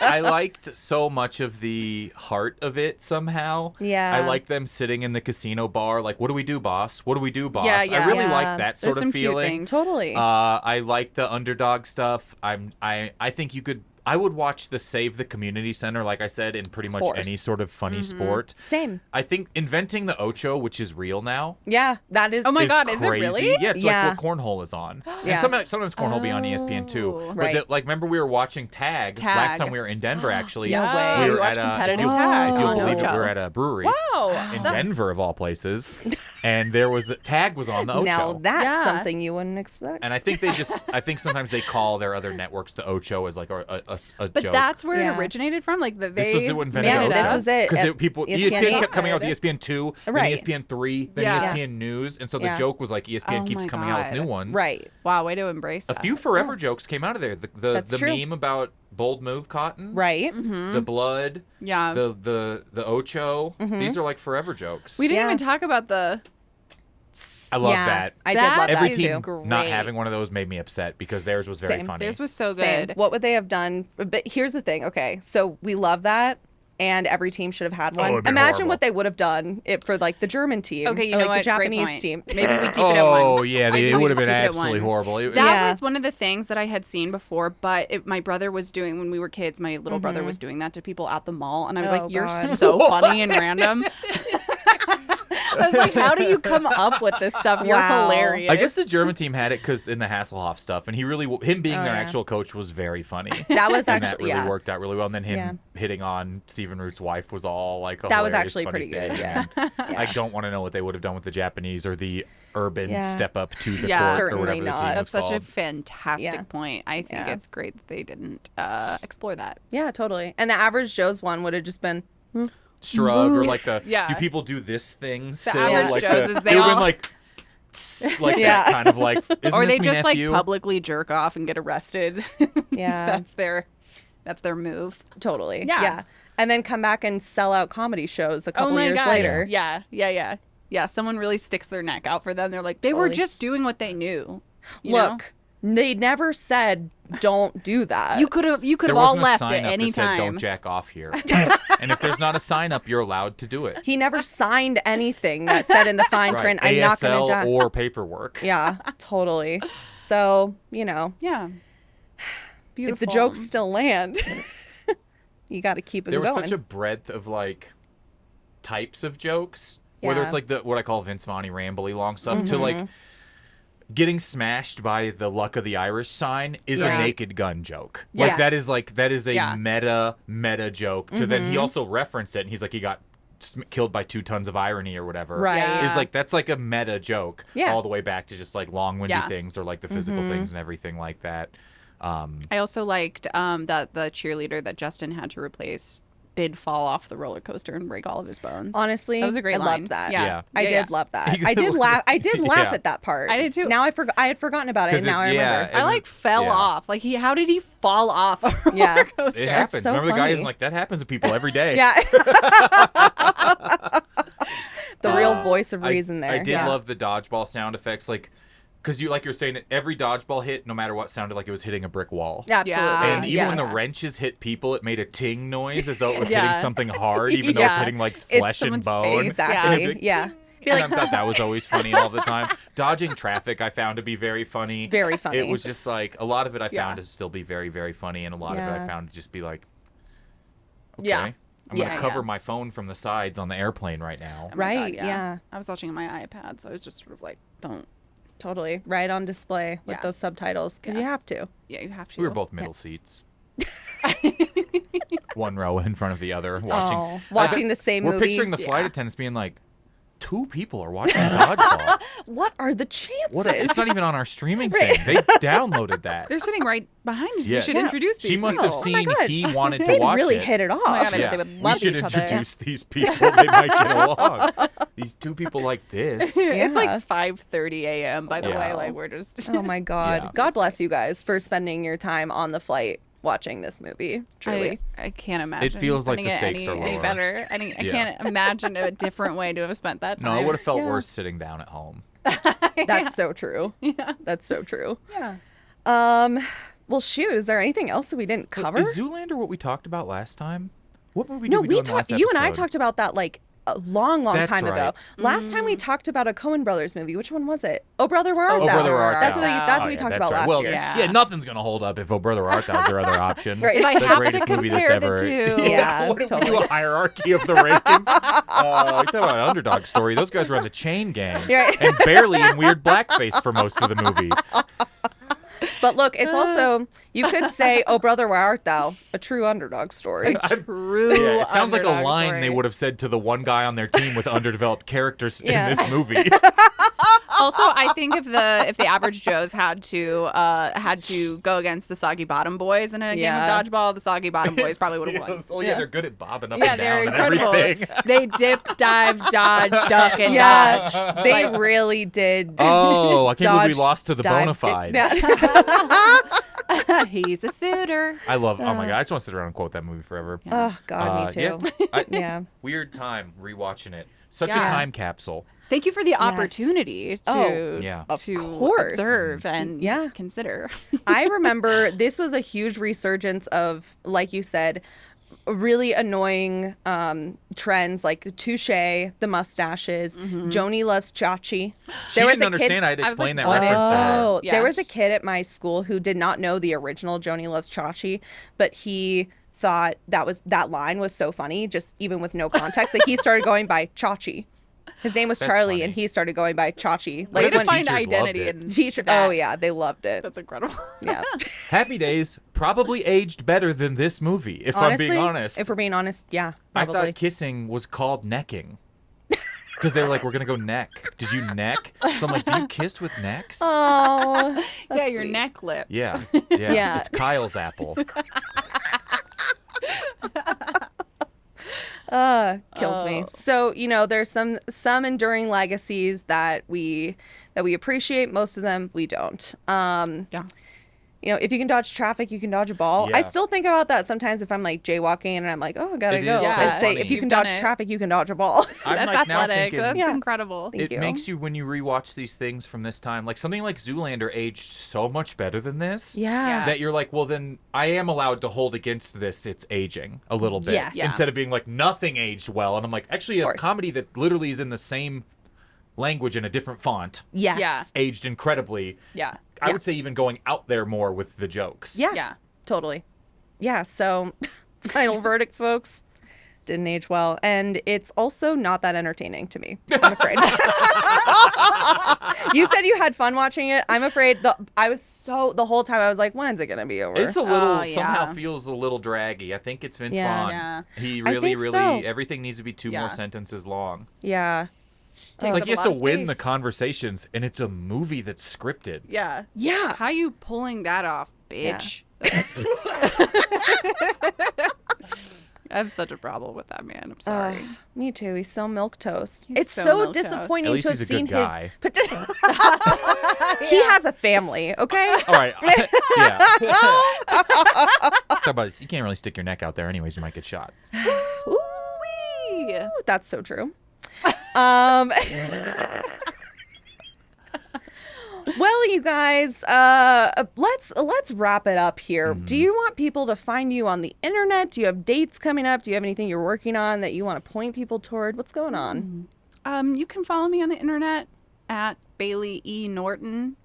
B: I liked so much of the heart of it somehow.
A: Yeah.
B: I like them sitting in the casino bar, like, what do we do, boss? What do we do, boss?
C: Yeah,
B: I
C: yeah.
B: really
A: Yeah.
B: like that
C: There's
B: sort
C: some
B: of
C: cute
B: feeling.
C: things.
A: Totally.
B: I like the underdog stuff. I think you could. I would watch the Save the Community Center, like I said, in pretty much
A: Course.
B: any sort of funny sport.
A: Same.
B: I think inventing the Ocho, which is real now,
A: Yeah, that is.
C: Oh my
B: is
C: God, is it
B: crazy.
C: really?
B: Yeah, it's
A: Yeah.
B: like what cornhole is on.
A: Yeah.
B: And sometimes cornhole will be on ESPN too.
C: Oh.
B: But
A: Right.
B: like, remember we were watching Tag last
C: Tag.
B: time we were in Denver. Actually,
A: No way.
B: We
C: We
B: were
C: watched
B: at
C: competitive
B: if you,
C: tag.
B: if you'll
C: on
B: believe it,
C: Ocho.
B: we were at a brewery
C: Wow.
B: in Denver of all places, and there was Tag was on the Ocho.
A: Now that's
C: Yeah.
A: something you wouldn't expect.
B: And I think I think sometimes they call their other networks the Ocho as like a
C: But
B: joke.
C: that's where
A: Yeah.
C: it originated from. Like that they
B: This was the invented
A: Yeah,
B: Ocho.
A: this was it
B: Because
A: at
B: people
A: ESPN
B: ESPN kept coming out with
C: eight.
B: ESPN 2,
A: Right.
B: then ESPN 3, then
C: Yeah.
B: ESPN News, and so the
A: Yeah.
B: joke was like ESPN
C: Oh
B: keeps
C: my
B: coming out with
C: God.
B: new ones.
A: Right.
C: wow, way to embrace
B: A
C: that.
B: few forever jokes came out of there.
A: That's
B: The
A: true.
B: meme about bold move cotton,
A: Right.
B: the blood,
C: Yeah.
B: the Ocho. These are like forever jokes.
C: We didn't
A: Yeah.
C: even talk about the.
B: I love
A: Yeah,
B: that.
A: I did love
B: Every
A: that
B: team
A: too.
B: not
C: Great.
B: having one of those made me upset because theirs was very
A: Same.
B: funny.
C: Theirs was so
A: Same.
C: good.
A: What would they have done? But here's the thing. Okay, so we love that, and every team should have had one.
B: it'd been
A: Imagine
B: horrible.
A: what they would have done it for like the German team.
C: Okay, you
A: or,
C: know
A: like
C: what?
A: the Japanese
C: Great point.
A: team.
C: Maybe we keep it at one.
B: Oh yeah,
C: I think
B: it
C: we
B: would have
C: just
B: been
C: keep it at
B: absolutely
C: one.
B: horrible.
C: That
A: Yeah.
C: was one of the things that I had seen before, but my brother was doing when we were kids. My little brother was doing that to people at the mall, and I was
A: Oh,
C: like, "You're
A: God.
C: so funny and random." I was like, "How do you come up with this stuff? You're
A: Wow.
C: hilarious."
B: I guess the German team had it because in the Hasselhoff stuff, and him being
A: Oh,
B: their
A: yeah.
B: actual coach was very funny.
A: That was
B: And that
A: actually
B: really
A: yeah.
B: worked out really well. And then him hitting on Stephen Root's wife was all like a
A: That was
B: hilarious,
A: actually
B: funny
A: pretty good,
B: thing.
A: yeah.
B: And I don't want to know what they would have done with the Japanese or the urban
A: Yeah.
B: step up to the
C: Yeah.
B: court or
A: Certainly
B: whatever the
A: not.
B: team was
C: That's such a
B: called.
C: fantastic
A: Yeah.
C: point. I think
A: Yeah.
C: it's great that they didn't explore that.
A: Yeah, totally. And the average Joe's one would have just been
B: Shrug or like the
C: Yeah.
B: do people do this thing still?
C: average
B: like
C: Joes
B: the,
C: is they
B: it would've been
C: all-
B: like like
A: Yeah.
B: that kind of like isn't
C: Or
B: this
C: they
B: me
C: just like
B: nephew?
C: publicly jerk off and get arrested.
A: Yeah.
C: that's their move.
A: totally.
C: Yeah.
A: Yeah. And then come back and sell out comedy shows a couple
C: oh my
A: years
C: God.
A: later.
C: Yeah, someone really sticks their neck out for them. They're like, they were
A: Totally.
C: just doing what they knew. You know?
A: Look, they never said don't do that.
C: You could have
B: There
C: all
B: wasn't a
C: left
B: sign
C: at
B: up
C: any
B: that said,
C: time.
B: "Don't jack off here." And if there's not a sign up, you're allowed to do it.
A: He never signed anything that said in the fine
B: Right.
A: print, I'm not going
B: ASL
A: to jack.
B: or paperwork.
A: Yeah, totally. So,
C: Yeah. Beautiful.
A: if the jokes still land, you got to keep it
B: There was
A: going.
B: such a breadth of like types of jokes, whether
A: Yeah.
B: it's like the what I call Vince Vaughn rambly long stuff to like getting smashed by the luck of the Irish sign is
A: Yeah.
B: a Naked Gun joke. Like that
A: Yes.
B: is a
C: Yeah.
B: meta joke. To then he also referenced it and he's like he got killed by 2 tons of irony or whatever.
A: Right.
C: Yeah.
B: Is like that's like a meta joke
A: Yeah.
B: all the way back to just like long-winded
C: Yeah.
B: things or like the physical things and everything like that.
C: I also liked that the cheerleader that Justin had to replace did fall off the roller coaster and break all of his bones.
A: Honestly,
C: that was a great
A: I
C: line.
A: loved that.
C: Yeah.
A: I
C: Yeah,
A: did
C: yeah.
A: love that. I did laugh. I did laugh
B: Yeah.
A: at that part.
C: I did too.
A: Now I had forgotten about it,
B: 'Cause
A: and now I
B: it's- yeah,
A: remember.
C: I
B: and
C: like fell
B: yeah.
C: off. Like how did he fall off a roller
A: Yeah.
C: coaster?
B: It
A: That's
B: happens.
A: so
B: Remember the guy
A: funny.
B: isn't like that happens to people every day.
A: Yeah. The real voice of reason there.
B: I did
A: yeah.
B: love the dodgeball sound effects, like because you were saying every dodgeball hit, no matter what, sounded like it was hitting a brick wall.
A: Absolutely.
B: And even
A: yeah.
B: when the wrenches hit people, it made a ting noise as though it was
C: Yeah.
B: hitting something hard, even though it's
A: Yeah.
B: hitting like flesh and
C: someone's
B: bone.
C: face.
A: Exactly.
B: And
A: Yeah. Be
B: and
A: like,
B: I thought that was always funny all the time. Dodging traffic, I found to be very funny.
A: very funny.
B: It was just like a lot of it I
C: Yeah.
B: found to still be very, very funny, and a lot of it I
A: Yeah.
B: found to just be like, okay,
C: Yeah.
B: I'm
A: Yeah.
B: gonna cover
C: Yeah.
B: my phone from the sides on the airplane right now.
C: Oh my
A: Right,
C: God,
A: yeah.
C: I was watching on my iPad, so I was just sort of like, don't.
A: totally right on display with
C: Yeah.
A: those subtitles because
C: Yeah.
A: you have to.
C: Yeah, you have to.
B: We were both middle seats. One row in front of the other, watching.
A: Oh, watching the same
B: We're
A: movie.
B: picturing the flight
C: Yeah.
B: attendants being like, 2 people are watching Dodgeball.
A: What are the chances?
B: It's not even on our streaming thing. They downloaded that.
C: They're sitting right behind you.
B: Yeah.
C: You should
A: Yeah.
C: introduce these
B: She must
C: people.
B: have seen
A: God.
B: he wanted to
A: They'd
B: watch
A: really
B: it.
A: hit it off.
C: my God, they would
B: We
C: love
B: should
C: each other.
B: introduce these people. They might get along. These 2 people like this.
C: It's
A: Yeah.
C: like 5:30 a.m. By the
B: Yeah.
C: way, like we're just.
A: Oh my God.
B: Yeah.
A: God bless you guys for spending your time on the flight watching this movie. Truly.
C: I can't imagine.
B: feels like the
C: spending it
B: stakes are
C: any
B: lower.
C: better. I
B: Yeah.
C: can't imagine a different way to have spent that
B: No,
C: time.
B: it would have felt
A: Yeah.
B: worse sitting down at home.
A: That's so true.
C: Yeah.
A: That's so true.
C: Yeah.
A: Well, shoot, is there anything else that we didn't cover?
B: Is Zoolander what we talked about last time? What movie
A: No,
B: did we do
A: we
B: in the last
A: talked. You and I
B: episode?
A: talked about that like a long
B: That's
A: time ago.
B: right.
A: Last time we talked about a Coen Brothers movie. Which one was it? Oh, Brother, Where Art
B: Oh,
A: Thou?
B: Brother, Where Art
A: That's
B: Thou.
A: what we, that's
B: Oh,
A: what we
B: yeah,
A: talked
B: that's
A: about
B: right.
A: last
B: Well,
A: year.
C: Yeah.
B: nothing's gonna hold up if Oh Brother Art Thou's their other option.
A: Right.
C: If I
B: The
C: have to
B: greatest movie that's
C: compare the
B: ever.
C: two.
A: Yeah,
B: What if we
A: totally.
B: do a hierarchy of the ratings? You talk about an underdog story. Those guys were on the Chain Gang
A: Right.
B: and barely in weird blackface for most of the movie.
A: But look, it's also you could say, "Oh, Brother, Where Art Thou?" A true underdog story.
C: True.
B: Yeah, it sounds like a
C: underdog
B: line
C: story.
B: they would have said to the one guy on their team with underdeveloped characters
A: Yeah.
B: in this movie.
C: Also, I think if the average Joes had to go against the Soggy Bottom Boys in a game
A: Yeah.
C: of dodgeball, the Soggy Bottom Boys probably would have won.
B: Oh yeah,
A: Yeah.
B: they're good at bobbing up
C: Yeah,
B: and
C: they're
B: down and
C: incredible.
B: everything.
C: They dip, dive, dodge, duck, and
A: Yeah,
C: dodge.
A: they really did.
B: Oh, I can't believe we
A: Dodge,
B: lost to the
A: dive,
B: bona fides.
C: He's a suitor.
B: I love. Oh my god, I just want to sit around and quote that movie forever.
A: Oh God, me too.
B: Yeah.
A: Yeah.
B: Weird time rewatching it. Such a
C: Yeah.
B: time capsule.
C: Thank you for the opportunity to,
A: Oh,
B: Yeah.
A: Of
C: to
A: course.
C: observe and
A: Yeah.
C: consider.
A: I remember this was a huge resurgence of, like you said, really annoying trends like the touche, the mustaches. Joni loves Chachi.
B: She didn't understand. I had to
C: I was
B: explain
C: like,
B: that
C: what is
B: reference to her.
A: Oh,
C: Yeah.
A: there was a kid at my school who did not know the original Joni Loves Chachi, but he thought that line was so funny, just even with no context, that he started going by Chachi. His name was
B: That's
A: Charlie,
B: funny.
A: and he started going by Chachi.
C: Way
B: Like
C: to
B: when
C: find
B: teachers
C: identity
B: loved it.
C: in
A: teacher.
C: that.
A: Oh yeah, they loved it.
C: That's incredible.
A: Yeah,
B: Happy Days probably aged better than this movie, if
A: honestly,
B: I'm being honest.
A: if we're being honest, yeah,
B: I
A: probably.
B: thought kissing was called necking. Because they were like, we're going to go neck. Did you neck? So I'm like, do you kiss with necks?
A: Oh,
C: Yeah,
A: that's
C: your
A: sweet.
C: neck lips.
B: Yeah.
A: Yeah.
B: It's Kyle's apple.
A: Kills me.
C: Oh.
A: So there's some enduring legacies that we appreciate. Most of them we don't.
C: Yeah.
A: If you can dodge traffic, you can dodge a ball.
B: Yeah.
A: I still think about that sometimes if I'm like jaywalking and I'm like, oh, I gotta
B: It
A: go.
B: is
C: so
A: I'd say
B: funny.
A: if you
C: You've
A: can
C: done
A: dodge
C: it.
A: traffic, you can dodge a ball.
B: I'm
C: That's
B: like now
C: athletic.
B: thinking,
C: That's
A: Yeah.
C: incredible.
A: Thank
B: it
A: you.
B: makes you, when you rewatch these things from this time, like something like Zoolander aged so much better than this.
A: Yeah.
B: That you're like, well, then I am allowed to hold against this. It's aging a little bit.
A: Yes. Yeah.
B: Instead of being like, nothing aged well. And I'm like, actually, a
A: course.
B: comedy that literally is in the same language in a different font
A: Yes.
C: Yeah.
B: aged incredibly.
C: Yeah.
B: I would say even going out there more with the jokes.
A: Yeah.
C: Yeah.
A: Totally. Yeah. So, final verdict, folks. Didn't age well, and it's also not that entertaining to me. I'm afraid. You said you had fun watching it. I'm afraid the whole time I was like, when's it gonna be over?
B: It's a little,
C: Oh, yeah.
B: somehow feels a little draggy. I think it's Vince
A: Yeah.
B: Vaughn.
C: Yeah.
B: He
A: I
B: really,
A: think so.
B: everything needs to be two
C: Yeah.
B: more sentences long.
A: Yeah.
C: Takes
B: It's like
C: up
B: he
C: a
B: has
C: lot
B: to
C: of
B: win the
C: space.
B: conversations, and it's a movie that's scripted.
C: Yeah.
A: Yeah.
C: How you pulling that off, bitch? I have such a problem with that man. I'm sorry.
A: Me too. He's so milquetoast.
C: He's
A: It's
C: so
A: so
C: milquetoast.
A: disappointing
B: At least
A: to have
B: he's a
A: seen
B: good guy.
A: his. He has a family. Okay.
B: All right. Yeah. Talk about it. You can't really stick your neck out there, anyways. You might get shot.
A: Ooh-wee. That's so true. Um, well, you guys, let's wrap it up here. Do you want people to find you on the internet? Do you have dates coming up? Do you have anything you're working on that you want to point people toward? What's going on?
C: You can follow me on the internet at Bailey E. Norton.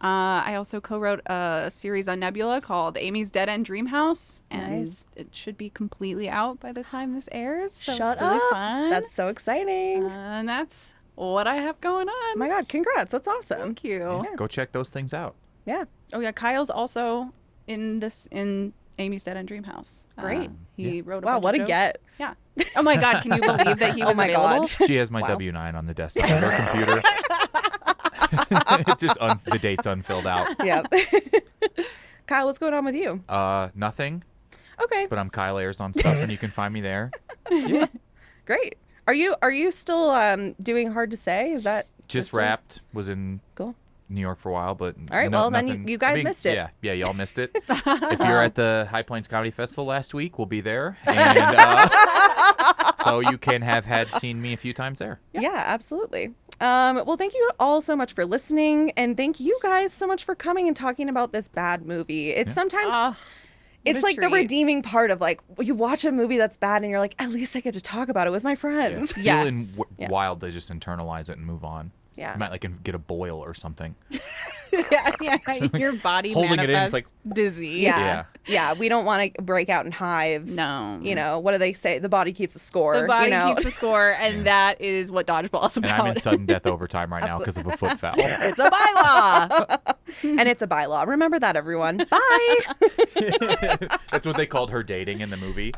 C: I also co-wrote a series on Nebula called Amy's Dead End Dream House, and
A: Nice.
C: it should be completely out by the time this airs. So
A: Shut
C: it's really
A: up!
C: fun.
A: That's so exciting.
C: And that's what I have going on.
A: Oh my God, congrats! That's awesome.
C: Thank you.
B: Go check those things out.
A: Yeah.
C: Oh yeah, Kyle's also in Amy's Dead End Dream House.
A: Great.
C: He wrote a
A: Wow,
C: bunch
A: what
C: of
A: a
C: jokes.
A: get.
C: Yeah. Oh my God, can you believe that he was
A: my
C: available?
A: God.
B: She has my
A: Wow.
B: W-9 on the desktop of her computer. It's just the date's unfilled out.
A: Yep. Kyle, what's going on with you?
B: Nothing,
A: Okay,
B: but I'm Kyle Ayers on stuff, and you can find me there.
A: great. Are you still doing Hard to Say? Is that
B: Just
A: that's
B: wrapped. Was in
A: Cool.
B: New York for a while, but
A: All right, well, then you guys missed it.
B: Yeah, y'all missed it. If you're at the High Plains Comedy Festival last week, we'll be there, and so you can have seen me a few times there.
A: Yeah, absolutely. Well, thank you all so much for listening, and thank you guys so much for coming and talking about this bad movie. It's sometimes it's like the redeeming part of like you watch a movie that's bad and you're like, at least I get to talk about it with my friends.
C: Yes.
B: Feeling wild to just internalize it and move on.
A: Yeah.
B: You might like get a boil or something.
C: yeah. Your body
B: Holding it in, it's
C: manifests
B: like-
C: disease.
A: Yeah, we don't want to break out in hives.
C: No.
A: You know, what do they say? The body keeps a score.
C: The body
A: you know?
C: keeps the score, and that is what Dodgeball is
B: And
C: about.
B: I'm in sudden death overtime right now because of a foot foul.
A: It's a bylaw. And it's a bylaw. Remember that, everyone. Bye.
B: That's what they called her dating in the movie.